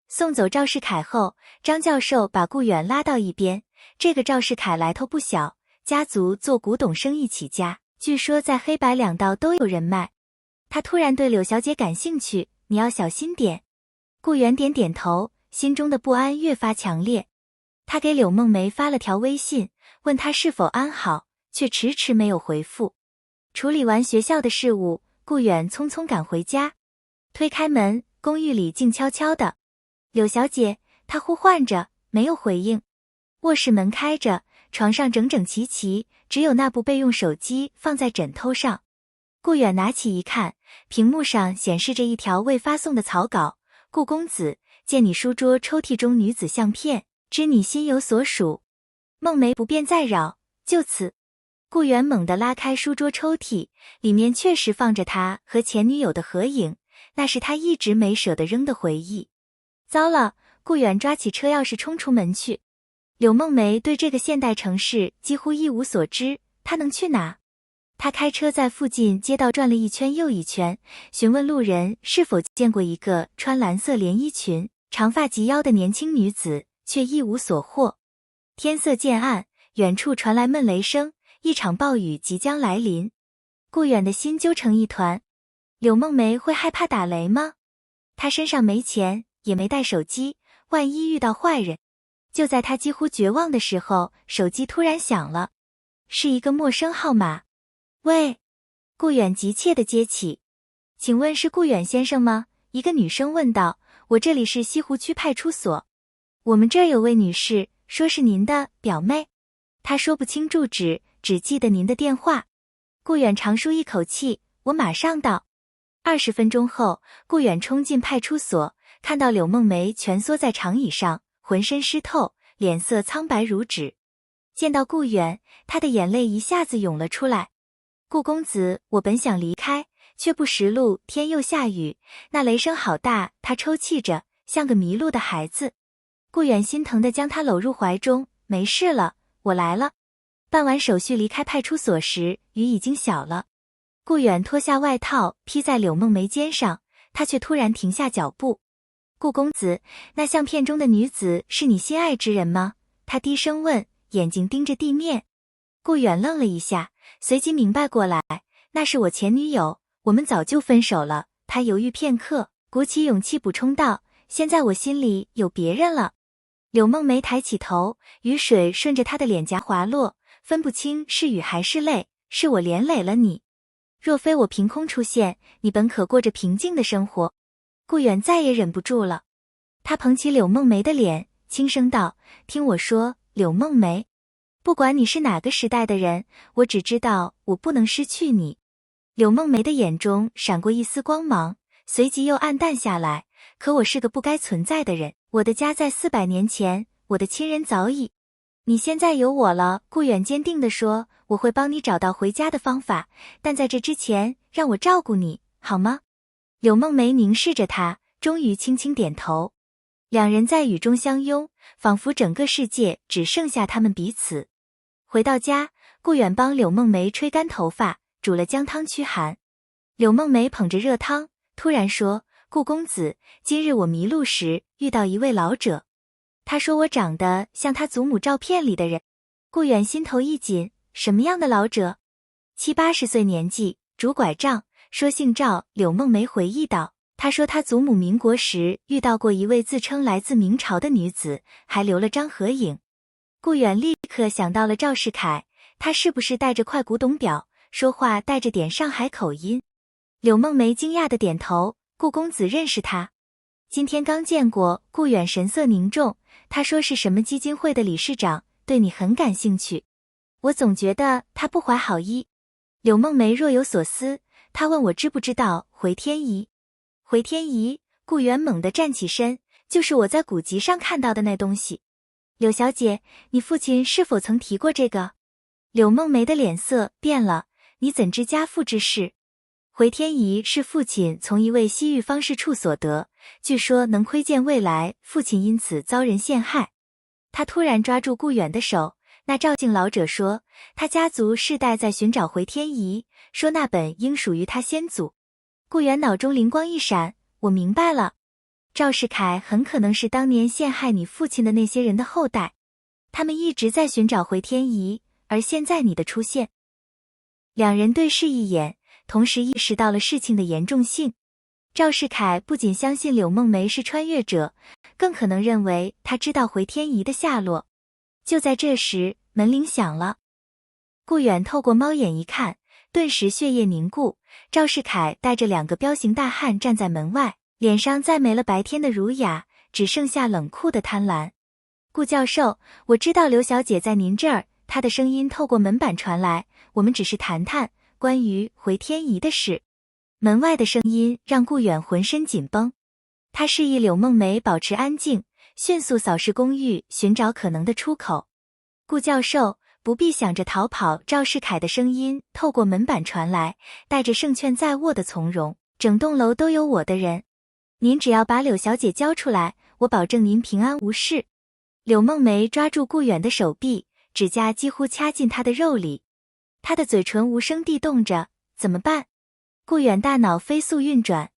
送走赵世凯后，张教授把顾远拉到一边，这个赵世凯来头不小，家族做古董生意起家，据说在黑白两道都有人脉。他突然对柳小姐感兴趣，你要小心点。顾远点点头，心中的不安越发强烈。他给柳梦梅发了条微信，问她是否安好，却迟迟没有回复。处理完学校的事务，顾远匆匆赶回家。推开门，公寓里静悄悄的。柳小姐，他呼唤着，没有回应。卧室门开着，床上整整齐齐，只有那部备用手机放在枕头上。顾远拿起一看，屏幕上显示着一条未发送的草稿。顾公子，见你书桌抽屉中女子相片，知你心有所属。梦梅不便再扰，就此。顾远猛地拉开书桌抽屉，里面确实放着他和前女友的合影，那是他一直没舍得扔的回忆。糟了，顾远抓起车钥匙冲出门去。柳梦梅对这个现代城市几乎一无所知，她能去哪？她开车在附近街道转了一圈又一圈，询问路人是否见过一个穿蓝色连衣裙、长发及腰的年轻女子，却一无所获。天色渐暗，远处传来闷雷声，一场暴雨即将来临。顾远的心揪成一团。柳梦梅会害怕打雷吗？她身上没钱，也没带手机，万一遇到坏人。就在他几乎绝望的时候，手机突然响了，是一个陌生号码。喂，顾远急切地接起。请问是顾远先生吗？一个女生问道。我这里是西湖区派出所，我们这儿有位女士，说是您的表妹。她说不清住址，只记得您的电话。顾远长舒一口气，我马上到。20分钟后，顾远冲进派出所，看到柳梦梅蜷缩在长椅上，浑身湿透，脸色苍白如纸。见到顾远，他的眼泪一下子涌了出来。顾公子，我本想离开，却不识路，天又下雨，那雷声好大。他抽泣着，像个迷路的孩子。顾远心疼地将他搂入怀中，没事了，我来了。办完手续离开派出所时，雨已经小了。顾远脱下外套披在柳梦梅肩上，他却突然停下脚步。顾公子，那相片中的女子是你心爱之人吗？他低声问，眼睛盯着地面。顾远愣了一下，随即明白过来，那是我前女友，我们早就分手了。他犹豫片刻，鼓起勇气补充道，现在我心里有别人了。柳梦梅抬起头，雨水顺着她的脸颊滑落，分不清是雨还是泪，是我连累了你。若非我凭空出现，你本可过着平静的生活。顾远再也忍不住了。他捧起柳梦梅的脸，轻声道：“听我说，柳梦梅，不管你是哪个时代的人，我只知道我不能失去你。”柳梦梅的眼中闪过一丝光芒，随即又暗淡下来。可我是个不该存在的人，我的家在400年前，我的亲人早已……你现在有我了，顾远坚定地说，我会帮你找到回家的方法，但在这之前，让我照顾你，好吗？柳梦梅凝视着他，终于轻轻点头。两人在雨中相拥，仿佛整个世界只剩下他们彼此。回到家，顾远帮柳梦梅吹干头发，煮了姜汤驱寒。柳梦梅捧着热汤，突然说：“顾公子，今日我迷路时遇到一位老者。他说我长得像他祖母照片里的人。”顾远心头一紧，什么样的老者？70、80岁年纪，拄拐杖，说姓赵。柳梦梅回忆道：“他说他祖母民国时遇到过一位自称来自明朝的女子，还留了张合影。”顾远立刻想到了赵世凯，他是不是戴着块古董表，说话带着点上海口音？柳梦梅惊讶的点头：“顾公子认识他？”今天刚见过。顾远神色凝重，他说是什么基金会的理事长，对你很感兴趣。我总觉得他不怀好意。柳梦梅若有所思，他问我知不知道回天仪。回天仪？顾远猛地站起身，就是我在古籍上看到的那东西。柳小姐，你父亲是否曾提过这个？柳梦梅的脸色变了，你怎知家父之事？回天仪是父亲从一位西域方士处所得，据说能窥见未来，父亲因此遭人陷害。他突然抓住顾远的手，那赵姓老者说，他家族世代在寻找回天仪，说那本应属于他先祖。顾远脑中灵光一闪，我明白了，赵世凯很可能是当年陷害你父亲的那些人的后代，他们一直在寻找回天仪，而现在你的出现。两人对视一眼，同时意识到了事情的严重性。赵世凯不仅相信柳梦梅是穿越者，更可能认为他知道回天仪的下落。就在这时，门铃响了。顾远透过猫眼一看，顿时血液凝固。赵世凯带着2个彪形大汉站在门外，脸上再没了白天的儒雅，只剩下冷酷的贪婪。顾教授，我知道刘小姐在您这儿，她的声音透过门板传来，我们只是谈谈关于回天仪的事。门外的声音让顾远浑身紧绷，他示意柳梦梅保持安静，迅速扫视公寓，寻找可能的出口。顾教授，不必想着逃跑。赵世凯的声音透过门板传来，带着胜券在握的从容。整栋楼都有我的人，您只要把柳小姐交出来，我保证您平安无事。柳梦梅抓住顾远的手臂，指甲几乎掐进他的肉里，他的嘴唇无声地动着。怎么办？顾远大脑飞速运转，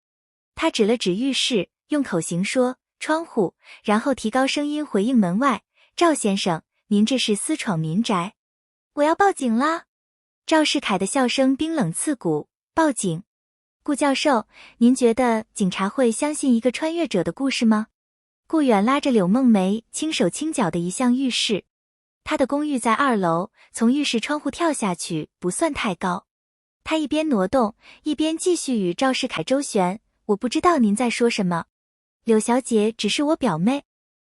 他指了指浴室，用口型说窗户，然后提高声音回应门外，赵先生，您这是私闯民宅，我要报警了。赵世凯的笑声冰冷刺骨，报警？顾教授，您觉得警察会相信一个穿越者的故事吗？顾远拉着柳梦梅轻手轻脚地移向浴室，他的公寓在2楼，从浴室窗户跳下去不算太高。他一边挪动，一边继续与赵世凯周旋。我不知道您在说什么。柳小姐只是我表妹。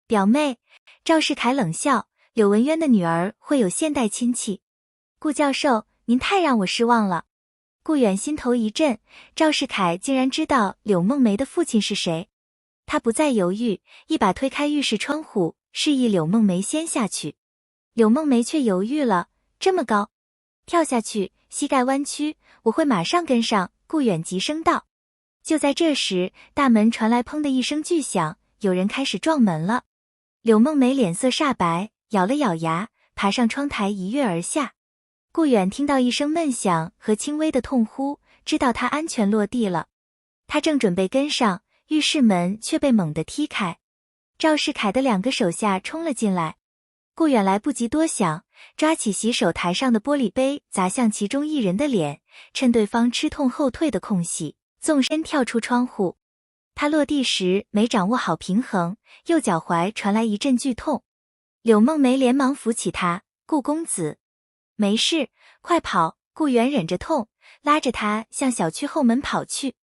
表妹？赵世凯冷笑，柳文渊的女儿会有现代亲戚？顾教授，您太让我失望了。顾远心头一震，赵世凯竟然知道柳梦梅的父亲是谁。他不再犹豫，一把推开浴室窗户，示意柳梦梅先下去。柳梦梅却犹豫了，这么高，跳下去，膝盖弯曲，我会马上跟上。顾远急声道。就在这时，大门传来砰的一声巨响，有人开始撞门了。柳梦梅脸色煞白，咬了咬牙，爬上窗台一跃而下。顾远听到一声闷响和轻微的痛呼，知道他安全落地了。他正准备跟上，浴室门却被猛地踢开。赵世凯的2个手下冲了进来。顾远来不及多想，抓起洗手台上的玻璃杯砸向其中一人的脸，趁对方吃痛后退的空隙，纵身跳出窗户。他落地时没掌握好平衡，右脚踝传来一阵剧痛。柳梦梅连忙扶起他，顾公子，没事，快跑。顾远忍着痛，拉着他向小区后门跑去。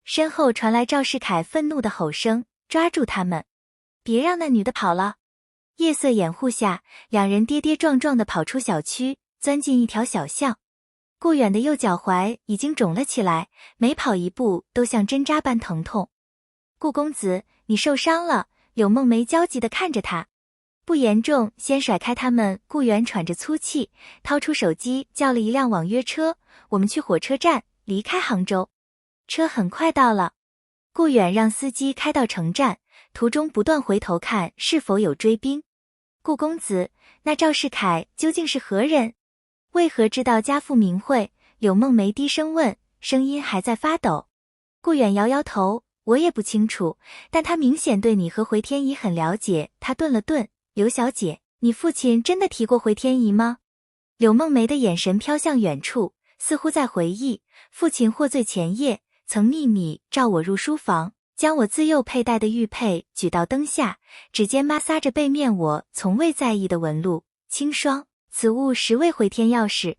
身后传来赵世凯愤怒的吼声，抓住他们。别让那女的跑了。夜色掩护下，两人跌跌撞撞地跑出小区，钻进一条小巷。顾远的右脚踝已经肿了起来，每跑一步都像针扎般疼痛。顾公子，你受伤了。柳梦梅焦急地看着他。不严重，先甩开他们。顾远喘着粗气，掏出手机叫了一辆网约车，我们去火车站，离开杭州。车很快到了，顾远让司机开到城站，途中不断回头看是否有追兵。顾公子，那赵世凯究竟是何人？为何知道家父名讳？柳梦梅低声问，声音还在发抖。顾远摇摇头，我也不清楚，但他明显对你和回天怡很了解。他顿了顿，刘小姐，你父亲真的提过回天怡吗？柳梦梅的眼神飘向远处，似乎在回忆，父亲获罪前夜曾秘密召我入书房，将我自幼佩戴的玉佩举到灯下，指尖摩挲着背面我从未在意的纹路，清霜，此物实为回天钥匙。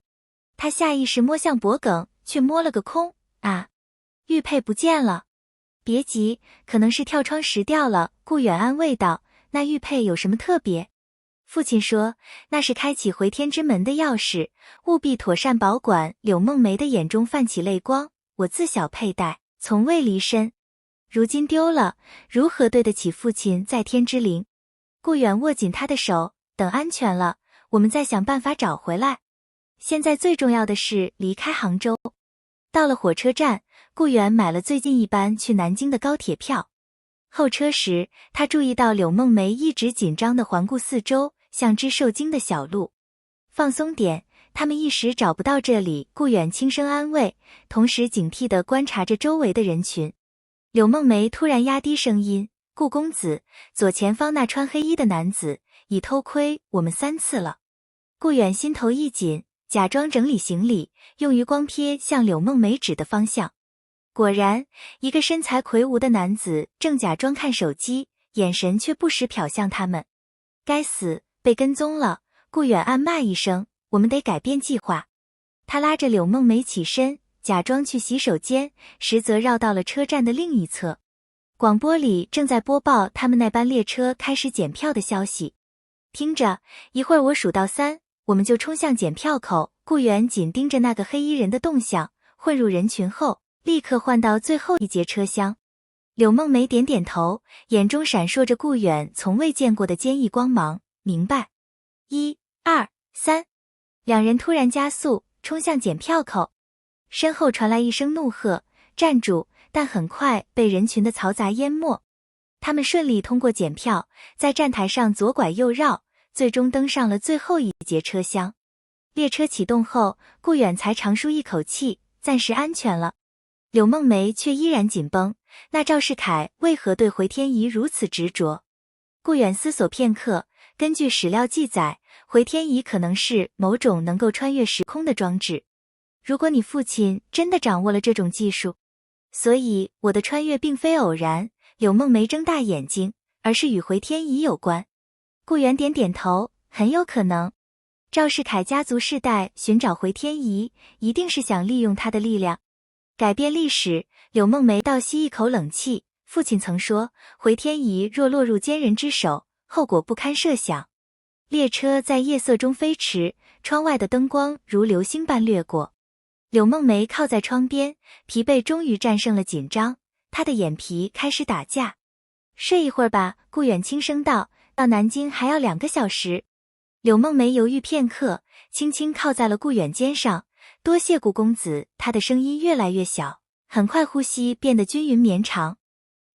他下意识摸向脖颈，却摸了个空。啊，玉佩不见了。别急，可能是跳窗石掉了。顾远安慰道，那玉佩有什么特别？父亲说，那是开启回天之门的钥匙，务必妥善保管。柳梦梅的眼中泛起泪光，我自小佩戴，从未离身，如今丢了，如何对得起父亲在天之灵？顾远握紧他的手，等安全了，我们再想办法找回来。现在最重要的是离开杭州。到了火车站，顾远买了最近一班去南京的高铁票。候车时，他注意到柳梦梅一直紧张地环顾四周，像只受惊的小鹿。放松点，他们一时找不到这里。顾远轻声安慰，同时警惕地观察着周围的人群。柳梦梅突然压低声音，顾公子，左前方那穿黑衣的男子已偷窥我们3次了。顾远心头一紧，假装整理行李，用余光瞥向柳梦梅指的方向。果然，一个身材魁梧的男子正假装看手机，眼神却不时瞟向他们。该死，被跟踪了！顾远暗骂一声，我们得改变计划。他拉着柳梦梅起身，假装去洗手间，实则绕到了车站的另一侧。广播里正在播报他们那班列车开始检票的消息。听着，一会儿我数到3，我们就冲向检票口。顾远紧盯着那个黑衣人的动向，混入人群后立刻换到最后一节车厢。柳梦梅点点头，眼中闪烁着顾远从未见过的坚毅光芒。明白。1、2、3，两人突然加速，冲向检票口。身后传来一声怒喝，站住！但很快被人群的嘈杂淹没。他们顺利通过检票，在站台上左拐右绕，最终登上了最后一节车厢。列车启动后，顾远才长舒一口气，暂时安全了。柳梦梅却依然紧绷，那赵世凯为何对回天怡如此执着？顾远思索片刻，根据史料记载，回天怡可能是某种能够穿越时空的装置。如果你父亲真的掌握了这种技术，所以我的穿越并非偶然。柳梦梅睁大眼睛，而是与回天怡有关。顾远点点头，很有可能。赵世凯家族世代寻找回天怡，一定是想利用他的力量改变历史。柳梦梅倒吸一口冷气，父亲曾说，回天怡若落入奸人之手，后果不堪设想。列车在夜色中飞驰，窗外的灯光如流星般掠过。柳梦梅靠在窗边，疲惫终于战胜了紧张，她的眼皮开始打架。睡一会儿吧，顾远轻声道，到南京还要2个小时。柳梦梅犹豫片刻，轻轻靠在了顾远肩上，多谢顾公子。她的声音越来越小，很快呼吸变得均匀绵长。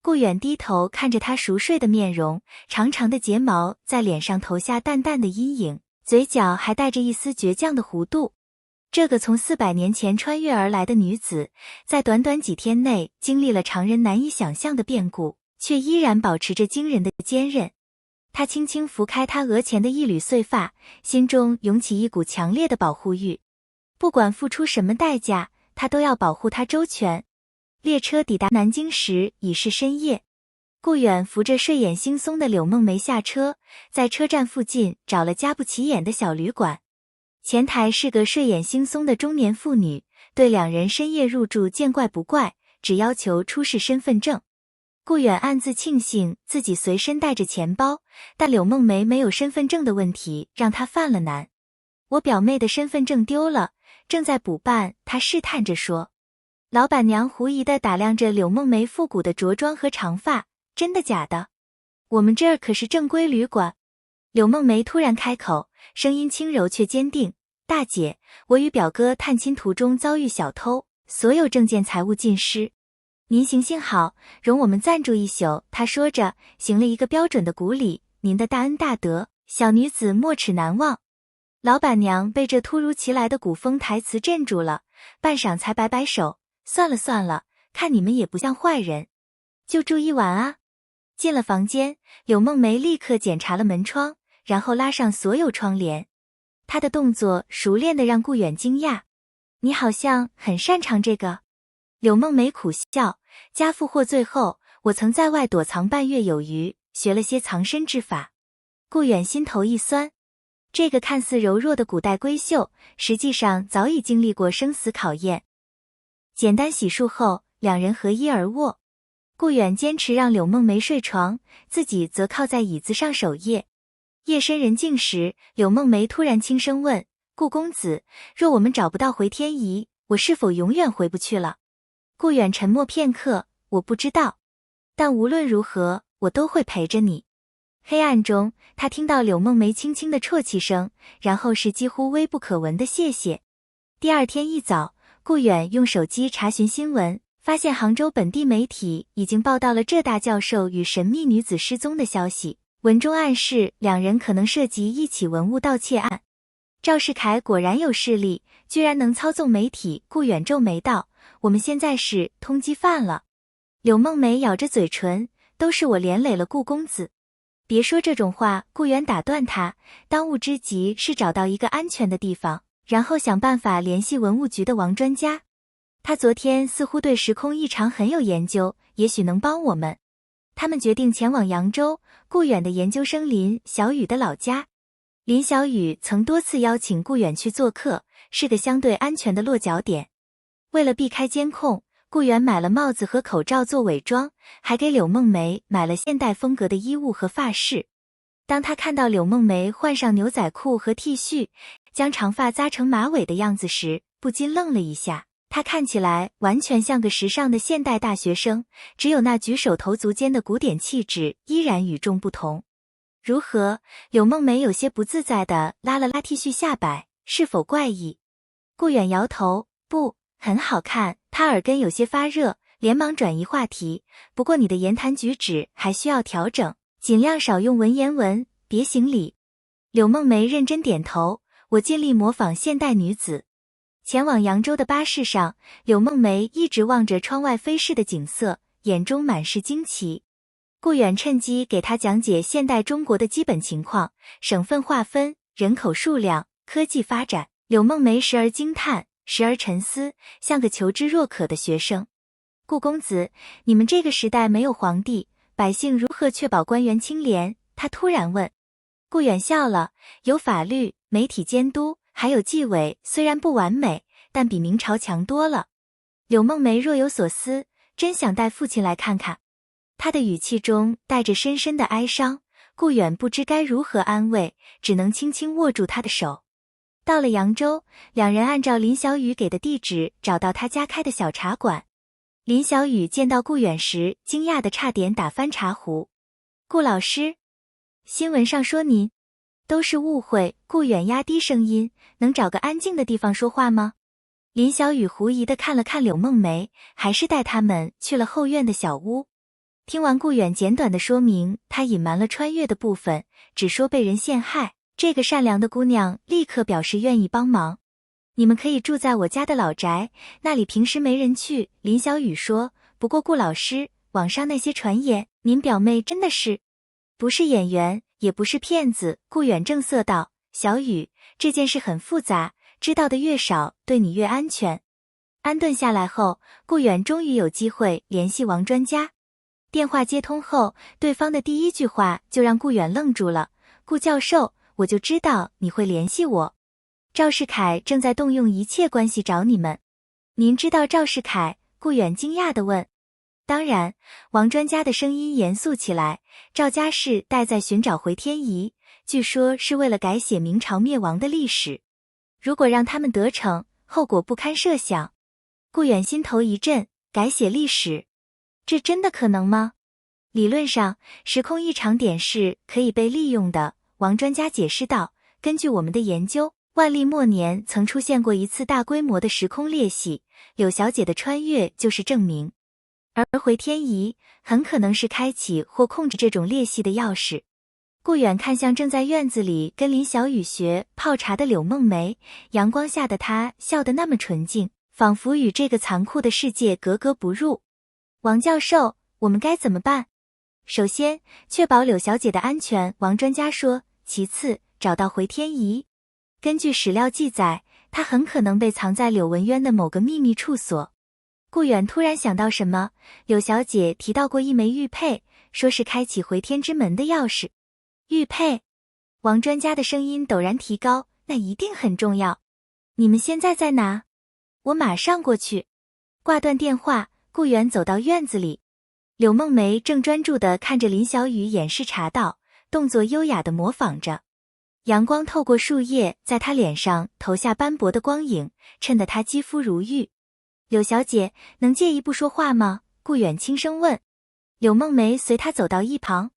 顾远低头看着她熟睡的面容，长长的睫毛在脸上投下淡淡的阴影，嘴角还带着一丝倔强的弧度。这个从400年前穿越而来的女子，在短短几天内经历了常人难以想象的变故，却依然保持着惊人的坚韧。他轻轻拂开她额前的一缕碎发，心中涌起一股强烈的保护欲。不管付出什么代价，他都要保护她周全。列车抵达南京时已是深夜，顾远扶着睡眼惺忪的柳梦梅下车，在车站附近找了家不起眼的小旅馆。前台是个睡眼惺忪的中年妇女，对两人深夜入住见怪不怪，只要求出示身份证。顾远暗自庆幸自己随身带着钱包，但柳梦梅没有身份证的问题让他犯了难。我表妹的身份证丢了，正在补办，他试探着说。老板娘狐疑地打量着柳梦梅复古的着装和长发，真的假的？我们这儿可是正规旅馆。柳梦梅突然开口，声音轻柔却坚定，大姐，我与表哥探亲途中遭遇小偷，所有证件财物尽失。您行性好，容我们暂住一宿。他说着，行了一个标准的古礼，您的大恩大德，小女子没齿难忘。老板娘被这突如其来的古风台词镇住了，半晌才摆摆手，算了算了，看你们也不像坏人，就住一晚啊。进了房间，柳梦梅立刻检查了门窗，然后拉上所有窗帘。她的动作熟练得让顾远惊讶。你好像很擅长这个。柳梦梅苦笑，家父获罪后，我曾在外躲藏半月有余，学了些藏身之法。顾远心头一酸，这个看似柔弱的古代闺秀，实际上早已经历过生死考验。简单洗漱后，两人合衣而卧。顾远坚持让柳梦梅睡床，自己则靠在椅子上守夜。夜深人静时，柳梦梅突然轻声问：顾公子，若我们找不到回天仪，我是否永远回不去了？顾远沉默片刻，我不知道，但无论如何，我都会陪着你。黑暗中，他听到柳梦梅轻轻的啜泣声，然后是几乎微不可闻的谢谢。第二天一早，顾远用手机查询新闻，发现杭州本地媒体已经报道了浙大教授与神秘女子失踪的消息，文中暗示两人可能涉及一起文物盗窃案。赵世凯果然有势力，居然能操纵媒体。顾远皱眉道：我们现在是通缉犯了。柳梦梅咬着嘴唇，都是我连累了顾公子。别说这种话，顾远打断他，当务之急是找到一个安全的地方，然后想办法联系文物局的王专家。他昨天似乎对时空异常很有研究，也许能帮我们。他们决定前往扬州，顾远的研究生林小雨的老家。林小雨曾多次邀请顾远去做客，是个相对安全的落脚点。为了避开监控，顾远买了帽子和口罩做伪装，还给柳梦梅买了现代风格的衣物和发饰。当他看到柳梦梅换上牛仔裤和 T 恤，将长发扎成马尾的样子时，不禁愣了一下。她看起来完全像个时尚的现代大学生，只有那举手投足间的古典气质依然与众不同。如何？柳梦梅有些不自在地拉了拉 T 恤下摆，是否怪异？顾远摇头，不，很好看。他耳根有些发热，连忙转移话题。不过你的言谈举止还需要调整，尽量少用文言文，别行礼。柳梦梅认真点头，我尽力模仿现代女子。前往扬州的巴士上，柳梦梅一直望着窗外飞逝的景色，眼中满是惊奇。顾远趁机给他讲解现代中国的基本情况，省份划分、人口数量、科技发展。柳梦梅时而惊叹，时而沉思，像个求知若渴的学生。顾公子，你们这个时代没有皇帝，百姓如何确保官员清廉？他突然问。顾远笑了，有法律、媒体监督，还有纪委，虽然不完美，但比明朝强多了。柳梦梅若有所思，真想带父亲来看看。他的语气中带着深深的哀伤，顾远不知该如何安慰，只能轻轻握住他的手。到了扬州，两人按照林小雨给的地址找到他家开的小茶馆。林小雨见到顾远时，惊讶的差点打翻茶壶。顾老师，新闻上说您……都是误会。顾远压低声音，能找个安静的地方说话吗？林小雨狐疑地看了看柳梦梅，还是带他们去了后院的小屋。听完顾远简短的说明，他隐瞒了穿越的部分，只说被人陷害。这个善良的姑娘立刻表示愿意帮忙。你们可以住在我家的老宅，那里平时没人去。林小雨说。不过顾老师，网上那些传言，您表妹真的是……不是演员，也不是骗子。顾远正色道。小雨，这件事很复杂，知道的越少，对你越安全。安顿下来后，顾远终于有机会联系王专家。电话接通后，对方的第一句话就让顾远愣住了。顾教授，我就知道你会联系我。赵世凯正在动用一切关系找你们。您知道赵世凯？顾远惊讶地问。当然，王专家的声音严肃起来，赵家世代在寻找回天仪，据说是为了改写明朝灭亡的历史。如果让他们得逞，后果不堪设想。顾远心头一震，改写历史，这真的可能吗？理论上，时空异常点是可以被利用的，王专家解释道，根据我们的研究，万历末年曾出现过一次大规模的时空裂隙，柳小姐的穿越就是证明。而回天仪很可能是开启或控制这种裂隙的钥匙。顾远看向正在院子里跟林小雨学泡茶的柳梦梅，阳光下的她笑得那么纯净，仿佛与这个残酷的世界格格不入。王教授，我们该怎么办？首先，确保柳小姐的安全，王专家说，其次，找到回天仪。根据史料记载，她很可能被藏在柳文渊的某个秘密处所。顾远突然想到什么，柳小姐提到过一枚玉佩，说是开启回天之门的钥匙。玉佩，王专家的声音陡然提高，那一定很重要。你们现在在哪？我马上过去。挂断电话，顾远走到院子里。柳梦梅正专注地看着林小雨演示茶道，动作优雅地模仿着。阳光透过树叶，在她脸上投下斑驳的光影，衬得她肌肤如玉。柳小姐，能借一步说话吗？顾远轻声问。柳梦梅随他走到一旁。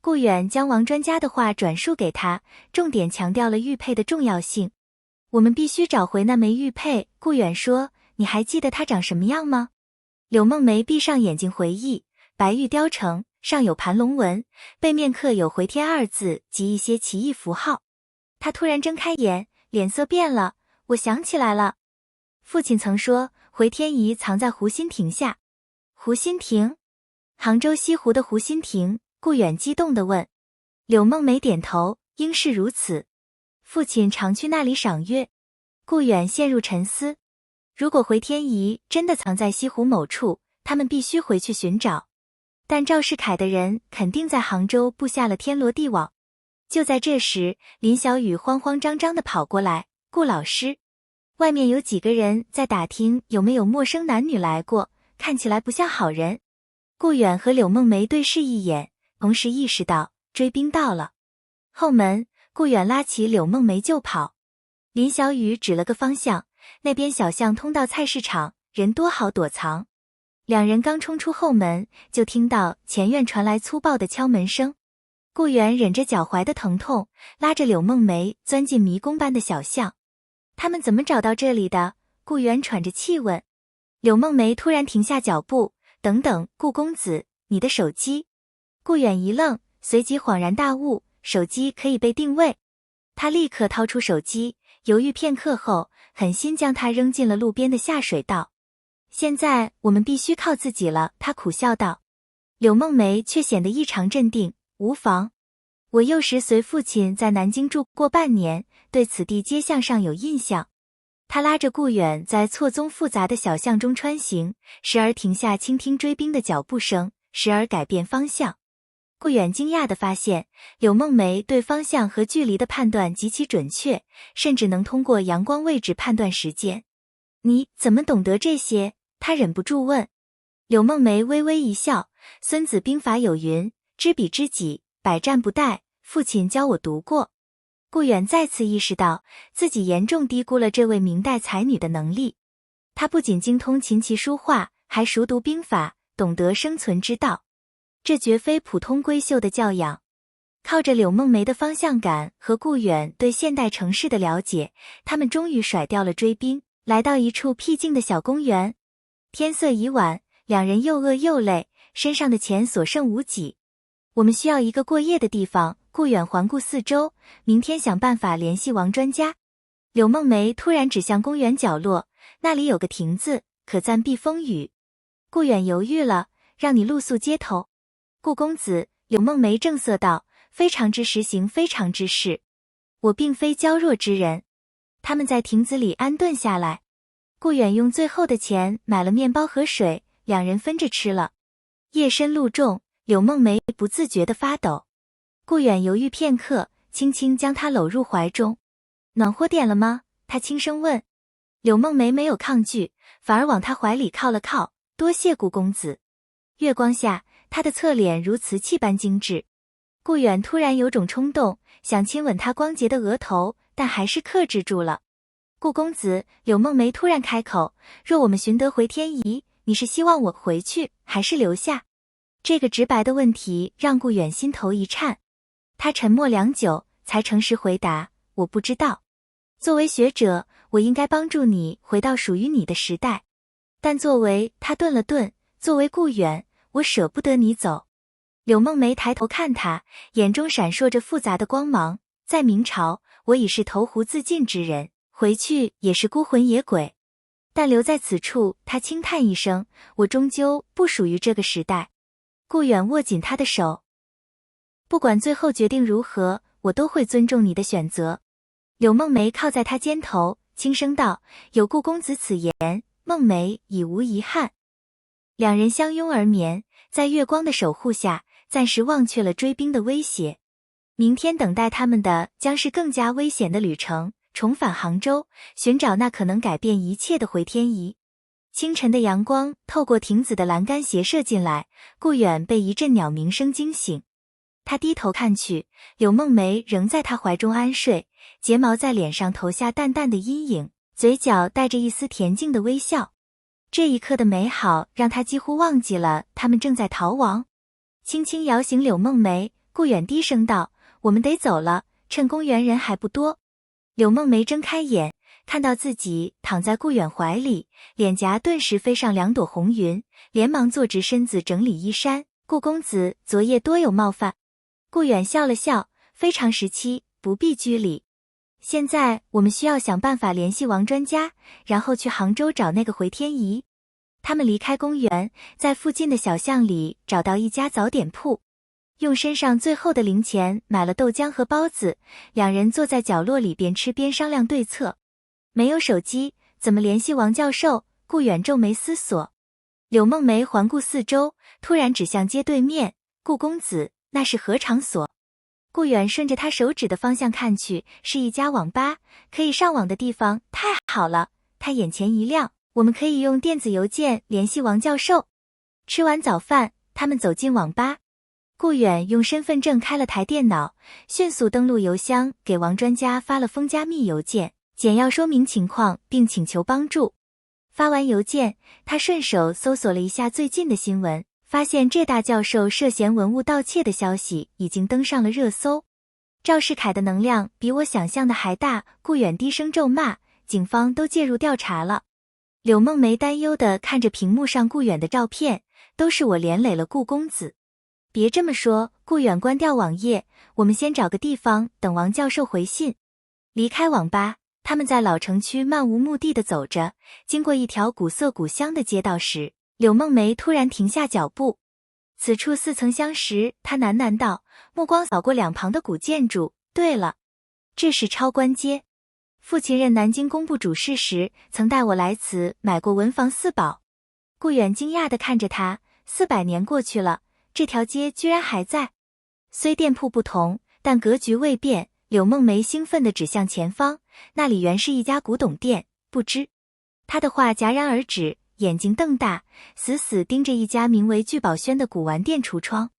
顾远将王专家的话转述给他，重点强调了玉佩的重要性。我们必须找回那枚玉佩，顾远说，你还记得它长什么样吗？柳梦梅闭上眼睛回忆，白玉雕成，上有盘龙纹，背面刻有回天二字及一些奇异符号。他突然睁开眼，脸色变了，我想起来了。父亲曾说，回天仪藏在湖心亭下。湖心亭？杭州西湖的湖心亭？顾远激动地问。柳梦梅点头，应是如此。父亲常去那里赏月。顾远陷入沉思。如果回天仪真的藏在西湖某处，他们必须回去寻找。但赵世凯的人肯定在杭州布下了天罗地网。就在这时，林小雨慌慌张张地跑过来，顾老师，外面有几个人在打听有没有陌生男女来过，看起来不像好人。顾远和柳梦梅对视一眼，同时意识到追兵到了。后门，顾远拉起柳梦梅就跑。林小雨指了个方向，那边小巷通到菜市场，人多好躲藏。两人刚冲出后门，就听到前院传来粗暴的敲门声。顾远忍着脚踝的疼痛，拉着柳梦梅钻进迷宫般的小巷。他们怎么找到这里的？顾远喘着气问。柳梦梅突然停下脚步，等等，顾公子，你的手机。顾远一愣，随即恍然大悟，手机可以被定位。他立刻掏出手机，犹豫片刻后，狠心将它扔进了路边的下水道。现在我们必须靠自己了，他苦笑道。柳梦梅却显得异常镇定，无妨。我幼时随父亲在南京住过半年，对此地街巷上有印象。他拉着顾远在错综复杂的小巷中穿行，时而停下倾听追兵的脚步声，时而改变方向。顾远惊讶地发现，柳梦梅对方向和距离的判断极其准确，甚至能通过阳光位置判断时间。你怎么懂得这些？他忍不住问。柳梦梅微微一笑，孙子兵法有云，知彼知己，百战不殆，父亲教我读过。顾远再次意识到自己严重低估了这位明代才女的能力。她不仅精通琴棋书画，还熟读兵法，懂得生存之道。这绝非普通闺秀的教养。靠着柳梦梅的方向感和顾远对现代城市的了解，他们终于甩掉了追兵，来到一处僻静的小公园。天色已晚，两人又饿又累，身上的钱所剩无几。我们需要一个过夜的地方。顾远环顾四周，明天想办法联系王专家。柳梦梅突然指向公园角落，那里有个亭子，可暂避风雨。顾远犹豫了，让你露宿街头。顾公子，柳梦梅正色道，非常之实行，非常之是。我并非娇弱之人。他们在亭子里安顿下来。顾远用最后的钱买了面包和水，两人分着吃了。夜深路重，柳梦梅不自觉地发抖。顾远犹豫片刻，轻轻将她搂入怀中。暖和点了吗？他轻声问。柳梦梅没有抗拒，反而往他怀里靠了靠。多谢顾公子。月光下，他的侧脸如瓷器般精致。顾远突然有种冲动，想亲吻他光洁的额头，但还是克制住了。顾公子，柳梦梅突然开口，若我们寻得回天仪，你是希望我回去，还是留下？这个直白的问题让顾远心头一颤。他沉默良久，才诚实回答，我不知道。作为学者，我应该帮助你回到属于你的时代。但他顿了顿，作为顾远，我舍不得你走。柳梦梅抬头看他，眼中闪烁着复杂的光芒。在明朝，我已是投湖自尽之人，回去也是孤魂野鬼。但留在此处，他轻叹一声，我终究不属于这个时代。顾远握紧他的手，不管最后决定如何，我都会尊重你的选择。柳梦梅靠在他肩头，轻声道，有顾公子此言，梦梅已无遗憾。两人相拥而眠，在月光的守护下，暂时忘却了追兵的威胁。明天等待他们的将是更加危险的旅程，重返杭州，寻找那可能改变一切的回天仪。清晨的阳光透过亭子的栏杆斜射进来，顾远被一阵鸟鸣声惊醒。他低头看去，柳梦梅仍在他怀中安睡，睫毛在脸上投下淡淡的阴影，嘴角带着一丝恬静的微笑。这一刻的美好让他几乎忘记了他们正在逃亡。轻轻摇醒柳梦梅，顾远低声道，我们得走了，趁公园人还不多。柳梦梅睁开眼，看到自己躺在顾远怀里，脸颊顿时飞上2朵红云，连忙坐直身子整理衣衫。顾公子昨夜多有冒犯。顾远笑了笑，非常时期，不必拘礼。现在我们需要想办法联系王专家，然后去杭州找那个回天仪。他们离开公园，在附近的小巷里找到一家早点铺，用身上最后的零钱买了豆浆和包子，两人坐在角落里边吃边商量对策。没有手机，怎么联系王教授？顾远皱眉思索。柳梦梅环顾四周，突然指向街对面，顾公子，那是何场所？顾远顺着他手指的方向看去，是一家网吧，可以上网的地方，太好了！他眼前一亮，我们可以用电子邮件联系王教授。吃完早饭，他们走进网吧。顾远用身份证开了台电脑，迅速登录邮箱，给王专家发了封加密邮件，简要说明情况并请求帮助。发完邮件，他顺手搜索了一下最近的新闻，发现这大教授涉嫌文物盗窃的消息已经登上了热搜。赵世凯的能量比我想象的还大，顾远低声咒骂，警方都介入调查了。柳梦梅担忧地看着屏幕上顾远的照片，都是我连累了顾公子。别这么说，顾远关掉网页，我们先找个地方等王教授回信。离开网吧，他们在老城区漫无目的地走着，经过一条古色古香的街道时，柳梦梅突然停下脚步。此处似曾相识，她喃喃道，目光扫过两旁的古建筑，对了，这是超官街。父亲任南京工部主事时，曾带我来此买过文房四宝。顾远惊讶地看着他，400年过去了，这条街居然还在。虽店铺不同，但格局未变。柳梦梅兴奋地指向前方，那里原是一家古董店，不知。他的话戛然而止，眼睛瞪大，死死盯着一家名为聚宝轩的古玩店橱窗。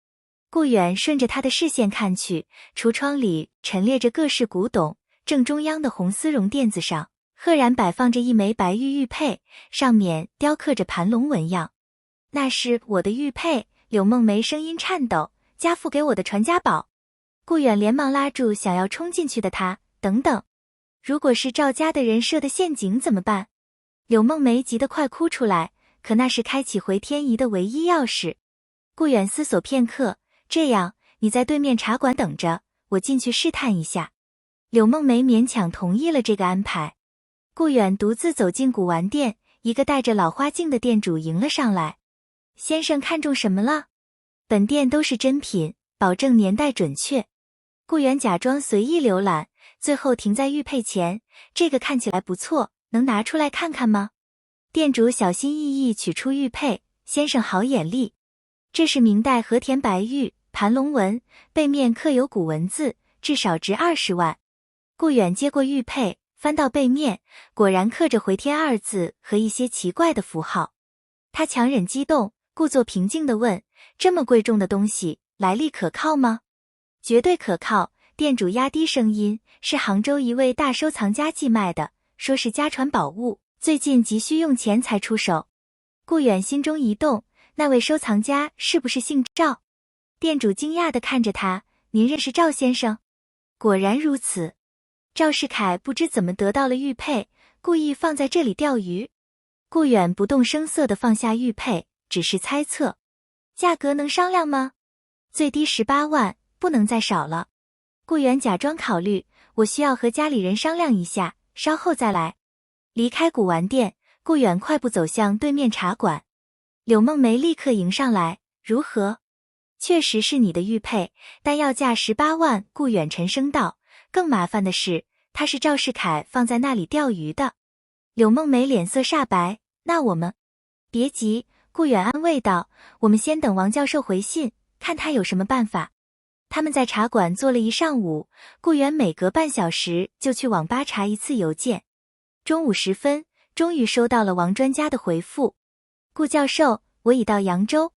顾远顺着他的视线看去，橱窗里陈列着各式古董，正中央的红丝绒垫子上，赫然摆放着一枚白玉玉佩，上面雕刻着盘龙纹样。那是我的玉佩，柳梦梅声音颤抖，家父给我的传家宝。顾远连忙拉住想要冲进去的他，等等，如果是赵家的人设的陷阱怎么办？柳梦梅急得快哭出来，可那是开启回天仪的唯一钥匙。顾远思索片刻，这样，你在对面茶馆等着，我进去试探一下。柳梦梅勉强同意了这个安排。顾远独自走进古玩店，一个戴着老花镜的店主迎了上来。先生看中什么了？本店都是真品，保证年代准确。顾远假装随意浏览，最后停在玉佩前，这个看起来不错，能拿出来看看吗？店主小心翼翼取出玉佩，先生好眼力。这是明代和田白玉，盘龙纹，背面刻有古文字，至少值20万。顾远接过玉佩，翻到背面，果然刻着回天2字和一些奇怪的符号。他强忍激动，故作平静地问：这么贵重的东西，来历可靠吗？绝对可靠，店主压低声音，是杭州一位大收藏家寄卖的，说是家传宝物，最近急需用钱才出手。顾远心中一动，那位收藏家是不是姓赵？店主惊讶地看着他，您认识赵先生？果然如此。赵世凯不知怎么得到了玉佩，故意放在这里钓鱼。顾远不动声色地放下玉佩，只是猜测。价格能商量吗？最低18万，不能再少了。顾远假装考虑，我需要和家里人商量一下，稍后再来。离开古玩店，顾远快步走向对面茶馆。柳梦梅立刻迎上来，如何？确实是你的玉佩，但要价18万。顾远沉声道，更麻烦的是，他是赵世凯放在那里钓鱼的。柳梦梅脸色煞白，那我们……别急，顾远安慰道，我们先等王教授回信，看他有什么办法。他们在茶馆坐了一上午，顾远每隔半小时就去网吧查一次邮件。中午时分，终于收到了王专家的回复。顾教授，我已到扬州。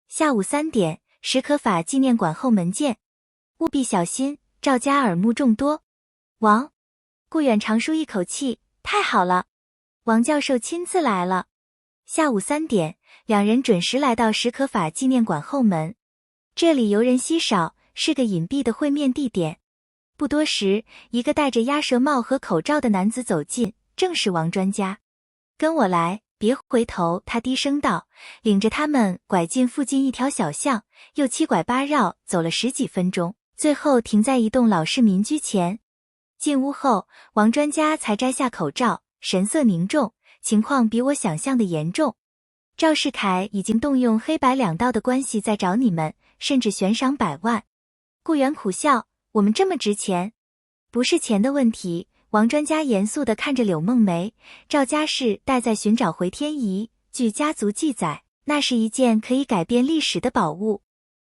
下午3点，史可法纪念馆后门见。务必小心，赵家耳目众多。王，顾远长舒一口气，太好了，王教授亲自来了。下午3点，两人准时来到史可法纪念馆后门。这里游人稀少，是个隐蔽的会面地点。不多时，一个戴着鸭舌帽和口罩的男子走近，正是王专家。跟我来，别回头，他低声道，领着他们拐进附近一条小巷，又七拐八绕走了10几分钟，最后停在一栋老式民居前。进屋后，王专家才摘下口罩，神色凝重，情况比我想象的严重。赵世凯已经动用黑白两道的关系在找你们，甚至悬赏100万。顾远苦笑，我们这么值钱？不是钱的问题。王专家严肃地看着柳梦梅，赵家世代在寻找回天仪，据家族记载，那是一件可以改变历史的宝物。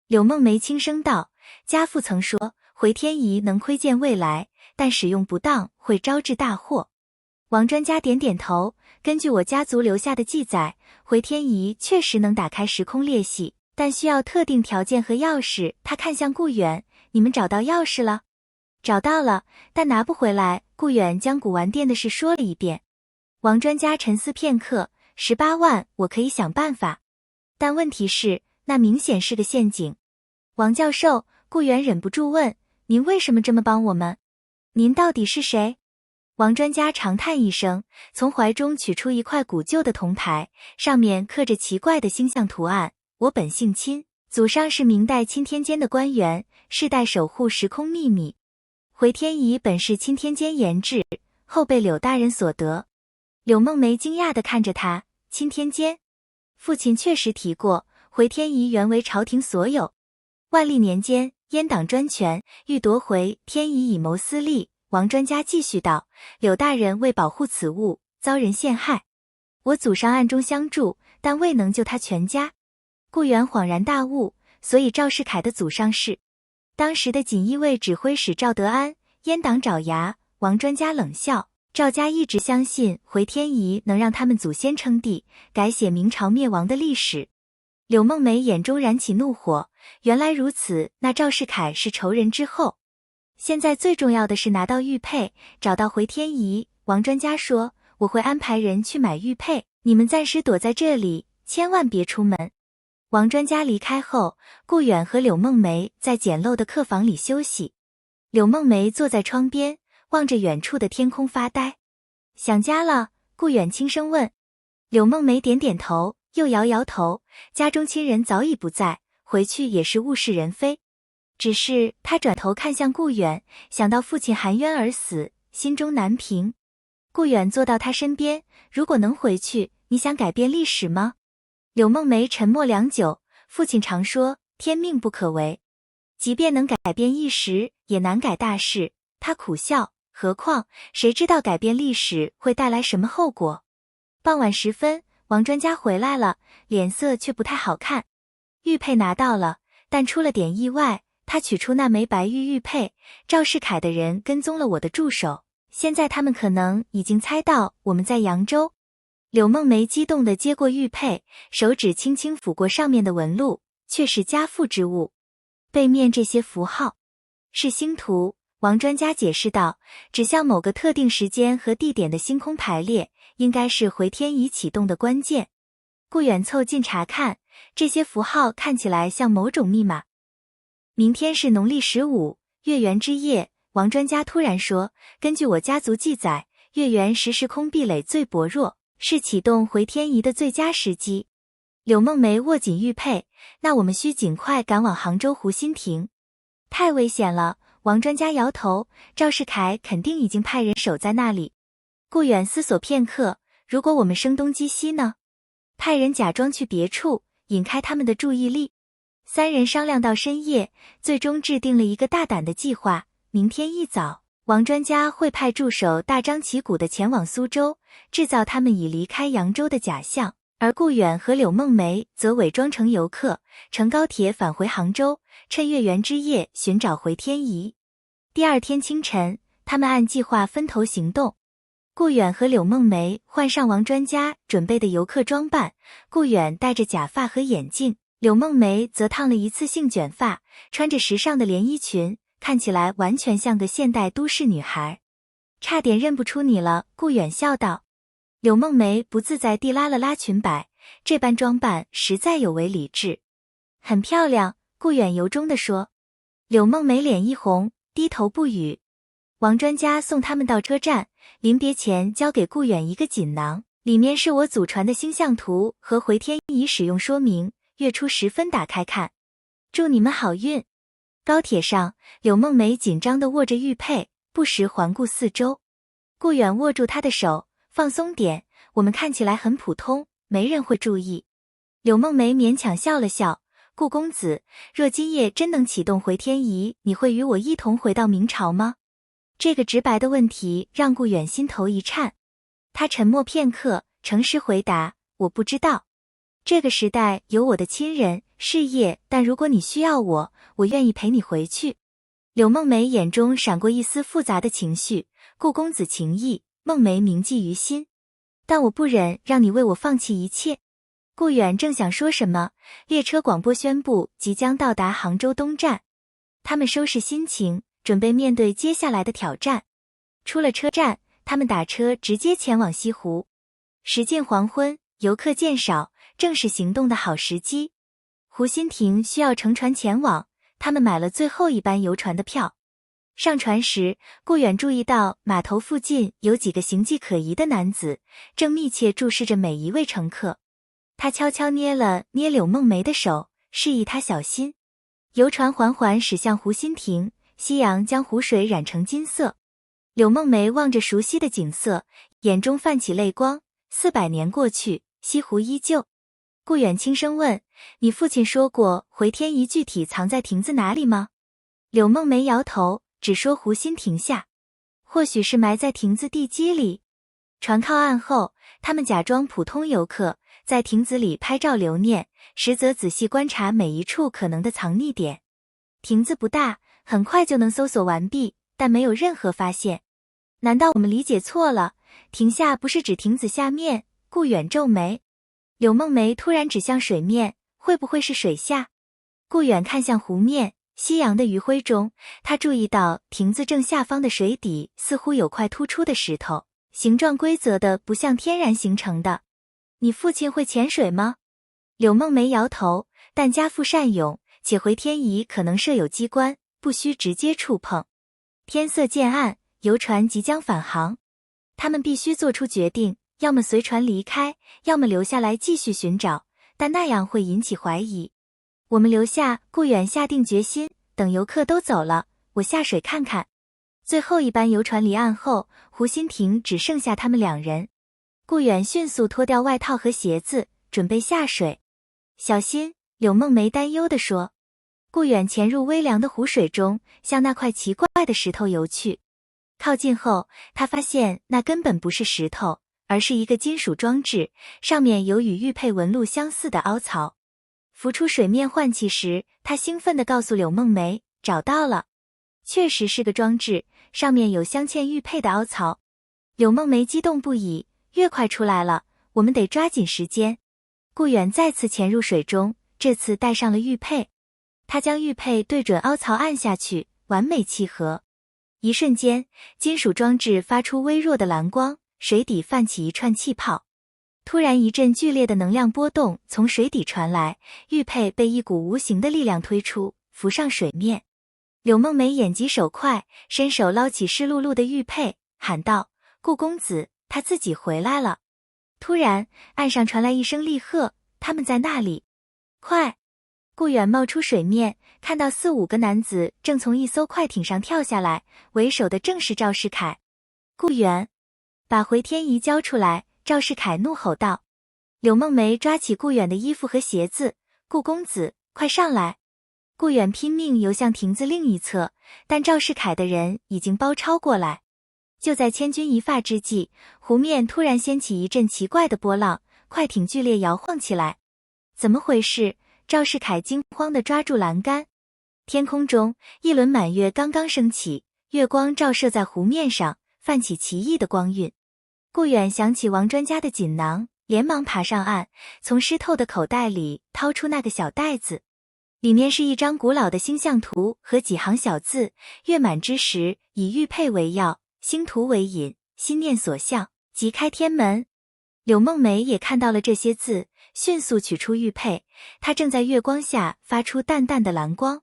柳梦梅轻声道，家父曾说，回天仪能窥见未来，但使用不当会招致大祸。王专家点点头，根据我家族留下的记载，回天仪确实能打开时空裂隙，但需要特定条件和钥匙。他看向顾远，你们找到钥匙了？找到了，但拿不回来。顾远将古玩店的事说了一遍。王专家沉思片刻，18万我可以想办法，但问题是，那明显是个陷阱。王教授，顾远忍不住问，您为什么这么帮我们？您到底是谁？王专家长叹一声，从怀中取出一块古旧的铜牌，上面刻着奇怪的星象图案。我本姓钦，祖上是明代钦天监的官员，世代守护时空秘密。回天仪本是钦天监研制，后被柳大人所得。柳梦梅惊讶地看着他，钦天监？父亲确实提过，回天仪原为朝廷所有。万历年间，阉党专权，欲夺回天仪以谋私利。王专家继续道，柳大人为保护此物，遭人陷害。我祖上暗中相助，但未能救他全家。顾远恍然大悟，所以赵世凯的祖上是当时的锦衣卫指挥使赵德安，阉党爪牙。王专家冷笑，赵家一直相信回天仪能让他们祖先称帝，改写明朝灭亡的历史。柳梦梅眼中燃起怒火，原来如此，那赵世凯是仇人之后。现在最重要的是拿到玉佩，找到回天仪。王专家说，我会安排人去买玉佩，你们暂时躲在这里，千万别出门。王专家离开后，顾远和柳梦梅在简陋的客房里休息。柳梦梅坐在窗边，望着远处的天空发呆。想家了？顾远轻声问。柳梦梅点点头，又摇摇头，家中亲人早已不在，回去也是物是人非。只是他转头看向顾远，想到父亲含冤而死，心中难平。顾远坐到他身边，如果能回去，你想改变历史吗？柳梦梅沉默良久，父亲常说，天命不可违，即便能改变一时，也难改大事。他苦笑，何况谁知道改变历史会带来什么后果。傍晚时分，王专家回来了，脸色却不太好看。玉佩拿到了，但出了点意外，他取出那枚白玉玉佩，赵世凯的人跟踪了我的助手，现在他们可能已经猜到我们在扬州。柳梦梅激动地接过玉佩，手指轻轻抚过上面的纹路，却是家父之物。背面这些符号是星图，王专家解释道，指向某个特定时间和地点的星空排列，应该是回天仪启动的关键。顾远凑近查看，这些符号看起来像某种密码。明天是农历15，月圆之夜，王专家突然说，根据我家族记载，月圆时时空壁垒最薄弱，是启动回天仪的最佳时机。柳梦梅握紧玉佩，那我们需尽快赶往杭州湖心亭。太危险了，王专家摇头，赵世凯肯定已经派人守在那里。顾远思索片刻，如果我们声东击西呢？派人假装去别处，引开他们的注意力。三人商量到深夜，最终制定了一个大胆的计划。明天一早，王专家会派助手大张旗鼓地前往苏州，制造他们已离开扬州的假象，而顾远和柳梦梅则伪装成游客，乘高铁返回杭州，趁月圆之夜寻找回天仪。第二天清晨，他们按计划分头行动。顾远和柳梦梅换上王专家准备的游客装扮，顾远戴着假发和眼镜，柳梦梅则烫了一次性卷发，穿着时尚的连衣裙，看起来完全像个现代都市女孩。差点认不出你了，顾远笑道。柳梦梅不自在地拉了拉裙摆，这般装扮实在有违礼制。很漂亮，顾远由衷地说。柳梦梅脸一红，低头不语。王专家送他们到车站，临别前交给顾远一个锦囊，里面是我祖传的星象图和回天仪使用说明，月初时分打开看。祝你们好运。高铁上，柳梦梅紧张地握着玉佩，不时环顾四周。顾远握住她的手，放松点，我们看起来很普通，没人会注意。柳梦梅勉强笑了笑，顾公子，若今夜真能启动回天仪，你会与我一同回到明朝吗？这个直白的问题让顾远心头一颤，他沉默片刻，诚实回答，我不知道。这个时代有我的亲人、事业，但如果你需要我，我愿意陪你回去。柳梦梅眼中闪过一丝复杂的情绪，顾公子情义，梦梅铭记于心，但我不忍让你为我放弃一切。顾远正想说什么，列车广播宣布即将到达杭州东站，他们收拾心情，准备面对接下来的挑战。出了车站，他们打车直接前往西湖。时近黄昏，游客渐少，正是行动的好时机。湖心亭需要乘船前往，他们买了最后一班游船的票。上船时，顾远注意到码头附近有几个形迹可疑的男子，正密切注视着每一位乘客。他悄悄捏了捏柳梦梅的手，示意她小心。游船缓缓驶向湖心亭，夕阳将湖水染成金色。柳梦梅望着熟悉的景色，眼中泛起泪光。400年过去，西湖依旧。顾远轻声问，你父亲说过回天仪具体藏在亭子哪里吗？柳梦梅摇头，只说湖心亭下，或许是埋在亭子地基里。船靠岸后，他们假装普通游客，在亭子里拍照留念，实则仔细观察每一处可能的藏匿点。亭子不大，很快就能搜索完毕，但没有任何发现。难道我们理解错了？亭下不是指亭子下面？顾远皱眉。柳梦梅突然指向水面，会不会是水下？顾远看向湖面，夕阳的余晖中，他注意到亭子正下方的水底似乎有块突出的石头，形状规则的不像天然形成的。你父亲会潜水吗？柳梦梅摇头，但家父善泳，且回天仪可能设有机关，不需直接触碰。天色渐暗，游船即将返航，他们必须做出决定，要么随船离开，要么留下来继续寻找，但那样会引起怀疑。我们留下，顾远下定决心，等游客都走了，我下水看看。最后一班游船离岸后，湖心亭只剩下他们2人。顾远迅速脱掉外套和鞋子，准备下水。小心，柳梦梅担忧地说。顾远潜入微凉的湖水中，向那块奇怪的石头游去。靠近后，他发现那根本不是石头，而是一个金属装置，上面有与玉佩纹路相似的凹槽。浮出水面换气时，他兴奋地告诉柳梦梅，找到了。确实是个装置，上面有镶嵌玉佩的凹槽。柳梦梅激动不已，越快出来了，我们得抓紧时间。顾远再次潜入水中，这次带上了玉佩。他将玉佩对准凹槽按下去，完美契合。一瞬间，金属装置发出微弱的蓝光，水底泛起一串气泡。突然一阵剧烈的能量波动从水底传来，玉佩被一股无形的力量推出，浮上水面。柳梦梅眼疾手快，伸手捞起湿漉漉的玉佩，喊道：顾公子，他自己回来了。突然，岸上传来一声厉喝：他们在那里！快！顾远冒出水面，看到4、5个男子正从一艘快艇上跳下来，为首的正是赵世凯。顾远，把回天仪交出来！赵世凯怒吼道。柳梦梅抓起顾远的衣服和鞋子：顾公子，快上来！顾远拼命游向亭子另一侧，但赵世凯的人已经包抄过来。就在千钧一发之际，湖面突然掀起一阵奇怪的波浪，快艇剧烈摇晃起来。怎么回事？赵世凯惊慌地抓住栏杆。天空中，一轮满月刚刚升起，月光照射在湖面上，泛起奇异的光晕。顾远想起王专家的锦囊，连忙爬上岸，从湿透的口袋里掏出那个小袋子。里面是一张古老的星象图和几行小字：月满之时，以玉佩为药，星图为引，心念所向，即开天门。柳梦梅也看到了这些字，迅速取出玉佩，她正在月光下发出淡淡的蓝光。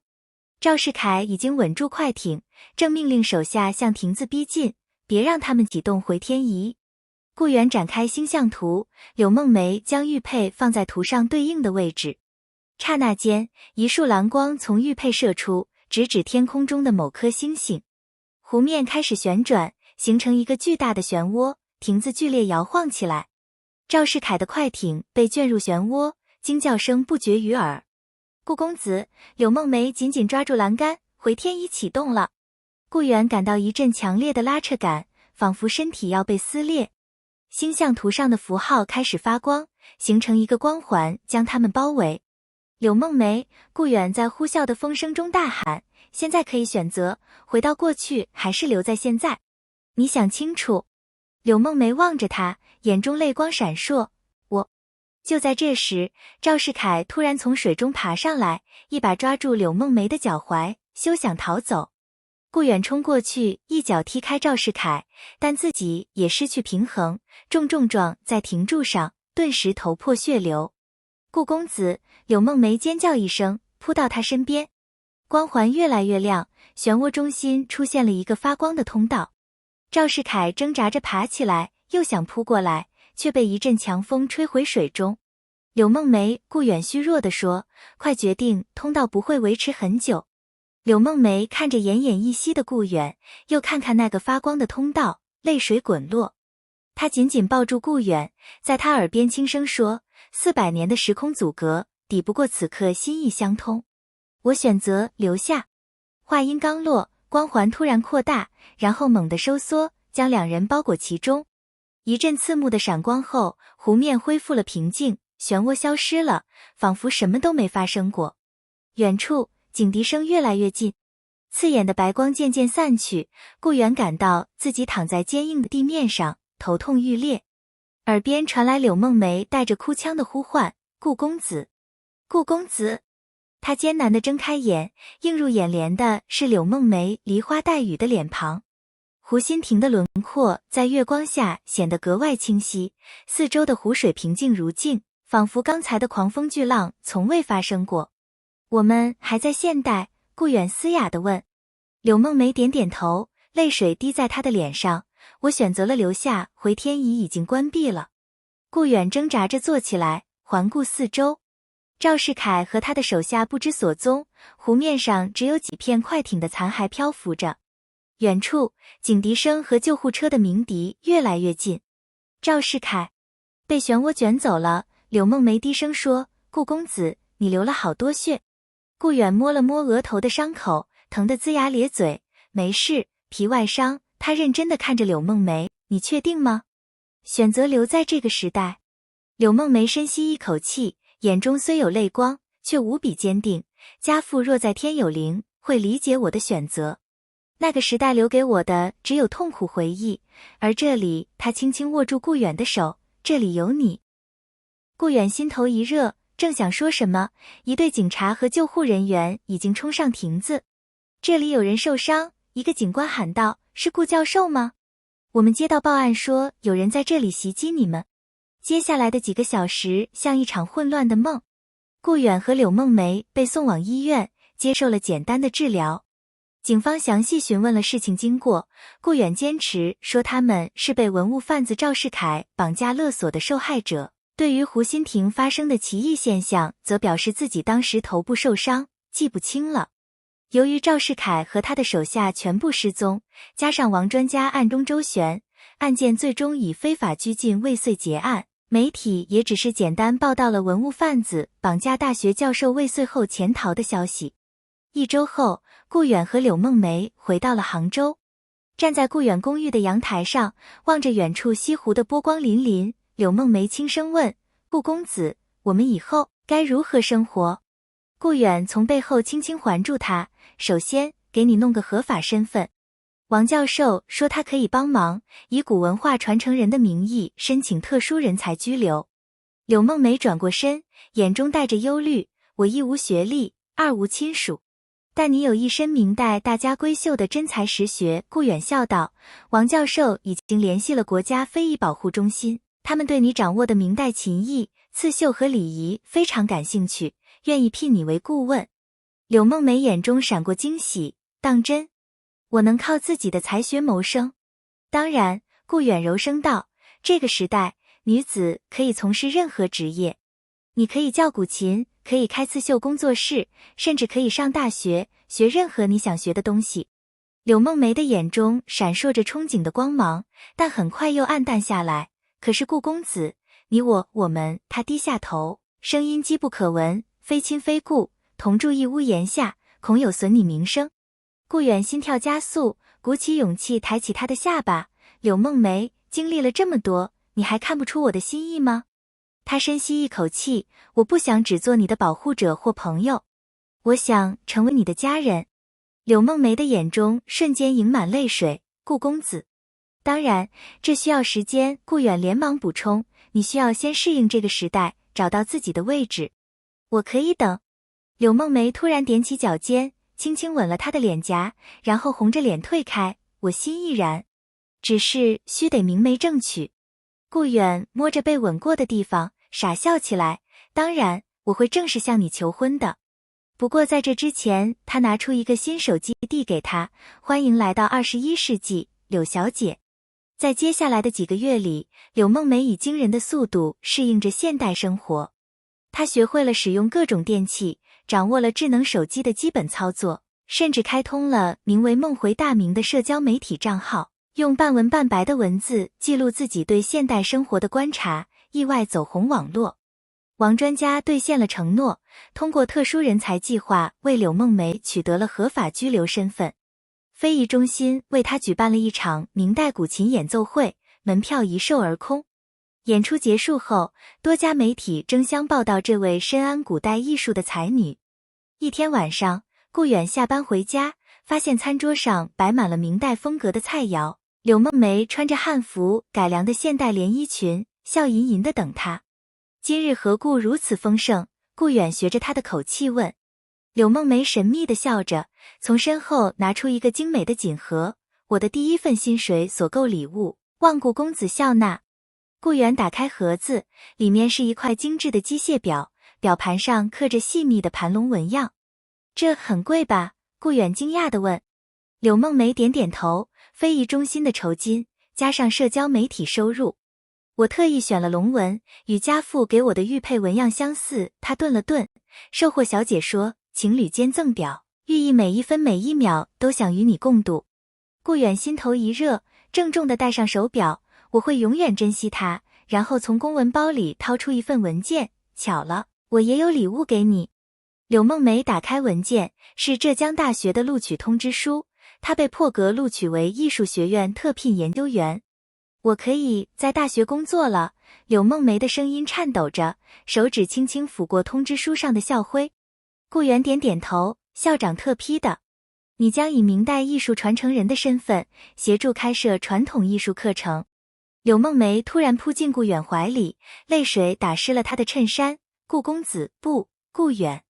赵世凯已经稳住快艇，正命令手下向亭子逼近，别让他们启动回天仪。顾远展开星象图，柳梦梅将玉佩放在图上对应的位置。刹那间，一束蓝光从玉佩射出，直指天空中的某颗星星。湖面开始旋转，形成一个巨大的漩涡，亭子剧烈摇晃起来。赵世凯的快艇被卷入漩涡，惊叫声不绝于耳。顾公子，柳梦梅紧紧抓住栏杆，回天仪启动了。顾远感到一阵强烈的拉扯感，仿佛身体要被撕裂。星象图上的符号开始发光，形成一个光环将他们包围。柳梦梅，顾远在呼啸的风声中大喊：现在可以选择，回到过去还是留在现在？你想清楚。柳梦梅望着他，眼中泪光闪烁。我。就在这时，赵世凯突然从水中爬上来，一把抓住柳梦梅的脚踝，休想逃走。顾远冲过去，一脚踢开赵世凯，但自己也失去平衡，重撞在亭柱上，顿时头破血流。顾公子，柳梦梅尖叫一声，扑到他身边。光环越来越亮，漩涡中心出现了一个发光的通道。赵世凯挣扎着爬起来，又想扑过来，却被一阵强风吹回水中。柳梦梅，顾远虚弱地说：快决定，通道不会维持很久。柳梦梅看着奄奄一息的顾远，又看看那个发光的通道，泪水滚落。她紧紧抱住顾远，在他耳边轻声说：400年的时空阻隔，抵不过此刻心意相通。我选择留下。话音刚落，光环突然扩大，然后猛地收缩，将两人包裹其中。一阵刺目的闪光后，湖面恢复了平静，漩涡消失了，仿佛什么都没发生过。远处，警笛声越来越近，刺眼的白光渐渐散去，顾远感到自己躺在坚硬的地面上，头痛欲裂。耳边传来柳梦梅带着哭腔的呼唤：顾公子，顾公子。他艰难地睁开眼，映入眼帘的是柳梦梅梨花带雨的脸庞。湖心亭的轮廓在月光下显得格外清晰，四周的湖水平静如镜，仿佛刚才的狂风巨浪从未发生过。我们还在现代？顾远嘶哑地问。柳梦梅点点头，泪水滴在她的脸上。我选择了留下，回天仪已经关闭了。顾远挣扎着坐起来，环顾四周。赵世凯和他的手下不知所踪，湖面上只有几片快艇的残骸漂浮着。远处，警笛声和救护车的鸣笛越来越近。赵世凯被漩涡卷走了。柳梦梅低声说：顾公子，你流了好多血。顾远摸了摸额头的伤口，疼得龇牙咧嘴。没事，皮外伤。他认真地看着柳梦梅，你确定吗？选择留在这个时代。柳梦梅深吸一口气，眼中虽有泪光，却无比坚定。家父若在天有灵，会理解我的选择。那个时代留给我的只有痛苦回忆，而这里，他轻轻握住顾远的手，这里有你。顾远心头一热，正想说什么，一队警察和救护人员已经冲上亭子。这里有人受伤，一个警官喊道，是顾教授吗？我们接到报案说有人在这里袭击你们。接下来的几个小时像一场混乱的梦。顾远和柳梦梅被送往医院，接受了简单的治疗。警方详细询问了事情经过，顾远坚持说他们是被文物贩子赵世凯绑架勒索的受害者。对于胡新亭发生的奇异现象，则表示自己当时头部受伤，记不清了。由于赵世凯和他的手下全部失踪，加上王专家暗中周旋，案件最终以非法拘禁未遂结案。媒体也只是简单报道了文物贩子绑架大学教授未遂后潜逃的消息。1周后，顾远和柳梦梅回到了杭州。站在顾远公寓的阳台上，望着远处西湖的波光粼粼，柳梦梅轻声问，顾公子，我们以后该如何生活？顾远从背后轻轻环住他，首先给你弄个合法身份。王教授说他可以帮忙，以古文化传承人的名义申请特殊人才居留。柳梦梅转过身，眼中带着忧虑，我一无学历，二无亲属，但你有一身明代大家闺秀的真才实学。顾远笑道，王教授已经联系了国家非遗保护中心，他们对你掌握的明代琴艺、刺绣和礼仪非常感兴趣，愿意聘你为顾问。柳梦梅眼中闪过惊喜，当真？我能靠自己的才学谋生？当然，顾远柔声道，这个时代，女子可以从事任何职业。你可以教古琴，可以开刺绣工作室，甚至可以上大学，学任何你想学的东西。柳梦梅的眼中闪烁着憧憬的光芒，但很快又暗淡下来。可是顾公子，你我们，他低下头，声音机不可闻，非亲非故，同住一屋檐下，恐有损你名声。顾远心跳加速，鼓起勇气抬起他的下巴，柳梦梅，经历了这么多，你还看不出我的心意吗？他深吸一口气，我不想只做你的保护者或朋友，我想成为你的家人。柳梦梅的眼中瞬间盈满泪水，顾公子。当然，这需要时间。顾远连忙补充，你需要先适应这个时代，找到自己的位置。我可以等。柳梦梅突然踮起脚尖，轻轻吻了他的脸颊，然后红着脸退开。我心亦然，只是须得明媒正娶。顾远摸着被吻过的地方，傻笑起来。当然，我会正式向你求婚的。不过在这之前，他拿出一个新手机递给他，欢迎来到21世纪，柳小姐。在接下来的几个月里，柳梦梅以惊人的速度适应着现代生活。她学会了使用各种电器，掌握了智能手机的基本操作，甚至开通了名为梦回大明的社交媒体账号，用半文半白的文字记录自己对现代生活的观察，意外走红网络。王专家兑现了承诺，通过特殊人才计划为柳梦梅取得了合法居留身份。非遗中心为他举办了一场明代古琴演奏会，门票一售而空。演出结束后，多家媒体争相报道这位深谙古代艺术的才女。一天晚上，顾远下班回家，发现餐桌上摆满了明代风格的菜肴。柳梦梅穿着汉服改良的现代连衣裙，笑吟吟地等他。今日何故如此丰盛？顾远学着他的口气问。柳梦梅神秘地笑着，从身后拿出一个精美的锦盒，我的第一份薪水所购礼物，望顾公子笑纳。顾远打开盒子，里面是一块精致的机械表，表盘上刻着细密的盘龙纹样。这很贵吧？顾远惊讶地问。柳梦梅点点头，非遗中心的酬金，加上社交媒体收入。我特意选了龙纹，与家父给我的玉佩纹样相似。他顿了顿，售货小姐说，情侣间赠表，寓意每一分每一秒都想与你共度。顾远心头一热，郑重地戴上手表，我会永远珍惜它。然后从公文包里掏出一份文件，巧了，我也有礼物给你。柳梦梅打开文件，是浙江大学的录取通知书，她被破格录取为艺术学院特聘研究员。我可以在大学工作了。柳梦梅的声音颤抖着，手指轻轻抚过通知书上的校徽。顾远点点头，校长特批的。你将以明代艺术传承人的身份，协助开设传统艺术课程。柳梦梅突然扑进顾远怀里，泪水打湿了他的衬衫。顾公子，不，顾远，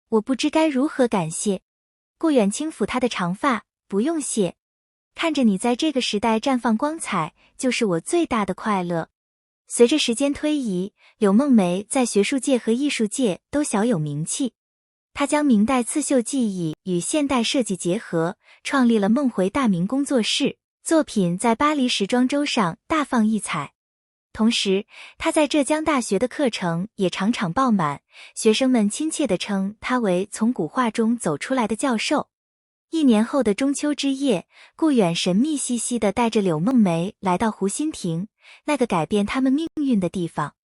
我不知该如何感谢。顾远轻抚她的长发，不用谢，看着你在这个时代绽放光彩，就是我最大的快乐。随着时间推移，柳梦梅在学术界和艺术界都小有名气。她将明代刺绣技艺与现代设计结合，创立了梦回大明工作室，作品在巴黎时装周上大放异彩。同时，她在浙江大学的课程也场场爆满，学生们亲切地称她为从古画中走出来的教授。1年后的中秋之夜，顾远神秘兮兮地带着柳梦梅来到湖心亭，那个改变他们命运的地方。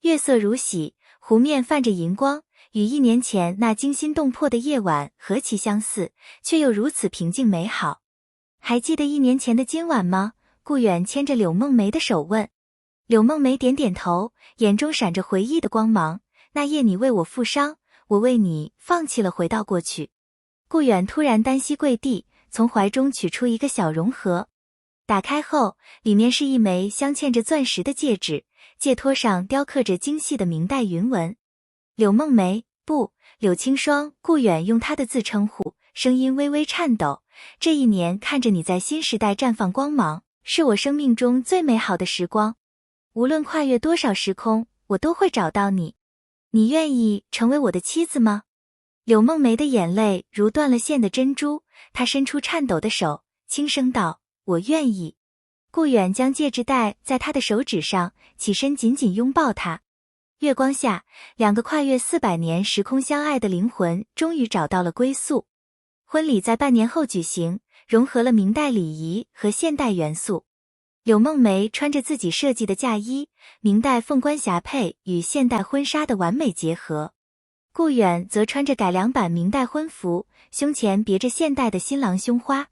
月色如洗，湖面泛着银光，与1年前那惊心动魄的夜晚何其相似，却又如此平静美好。还记得1年前的今晚吗？顾远牵着柳梦梅的手问。柳梦梅点点头，眼中闪着回忆的光芒。那夜你为我负伤，我为你放弃了回到过去。顾远突然单膝跪地，从怀中取出一个小绒盒，打开后，里面是一枚镶嵌着钻石的戒指，戒托上雕刻着精细的明代云纹。柳梦梅，不，柳青霜，顾远用她的字称呼，声音微微颤抖。这1年看着你在新时代绽放光芒，是我生命中最美好的时光。无论跨越多少时空，我都会找到你。你愿意成为我的妻子吗？柳梦梅的眼泪如断了线的珍珠，她伸出颤抖的手，轻声道：我愿意。顾远将戒指戴在她的手指上，起身紧紧拥抱她。月光下，2个跨越400年时空相爱的灵魂终于找到了归宿。婚礼在半年后举行，融合了明代礼仪和现代元素。柳梦梅穿着自己设计的嫁衣，明代凤冠霞帔与现代婚纱的完美结合。顾远则穿着改良版明代婚服，胸前别着现代的新郎胸花。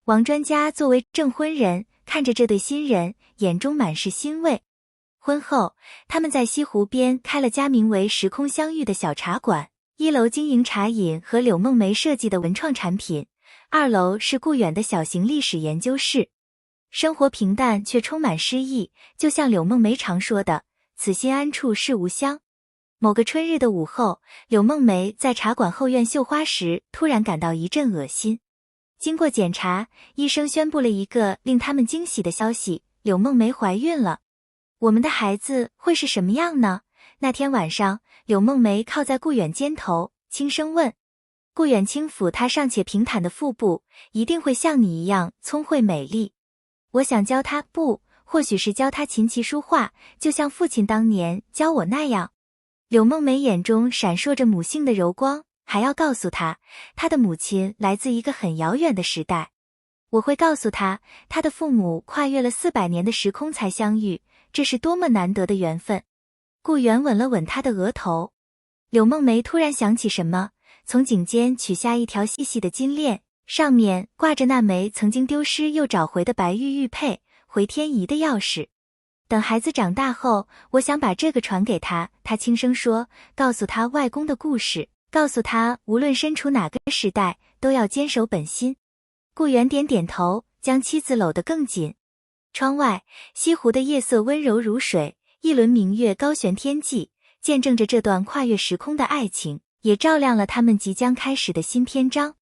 王专家作为证婚人，看着这对新人，眼中满是欣慰。婚后，他们在西湖边开了家名为时空相遇的小茶馆，1楼经营茶饮和柳梦梅设计的文创产品，2楼是顾远的小型历史研究室。生活平淡却充满诗意，就像柳梦梅常说的，此心安处是吾乡。某个春日的午后，柳梦梅在茶馆后院绣花时，突然感到一阵恶心。经过检查，医生宣布了一个令他们惊喜的消息：柳梦梅怀孕了。我们的孩子会是什么样呢？那天晚上，柳梦梅靠在顾远肩头，轻声问。顾远轻抚她尚且平坦的腹部，一定会像你一样聪慧美丽。我想教她，不，或许是教她琴棋书画，就像父亲当年教我那样。柳梦梅眼中闪烁着母性的柔光，还要告诉她，她的母亲来自一个很遥远的时代。我会告诉她，她的父母跨越了400年的时空才相遇，这是多么难得的缘分。顾远吻了吻她的额头。柳梦梅突然想起什么，从颈间取下一条细细的金链，上面挂着那枚曾经丢失又找回的白玉玉佩，回天仪的钥匙。等孩子长大后，我想把这个传给他。他轻声说，告诉他外公的故事，告诉他无论身处哪个时代，都要坚守本心。顾远点点头，将妻子搂得更紧。窗外，西湖的夜色温柔如水，一轮明月高悬天际，见证着这段跨越时空的爱情，也照亮了他们即将开始的新篇章。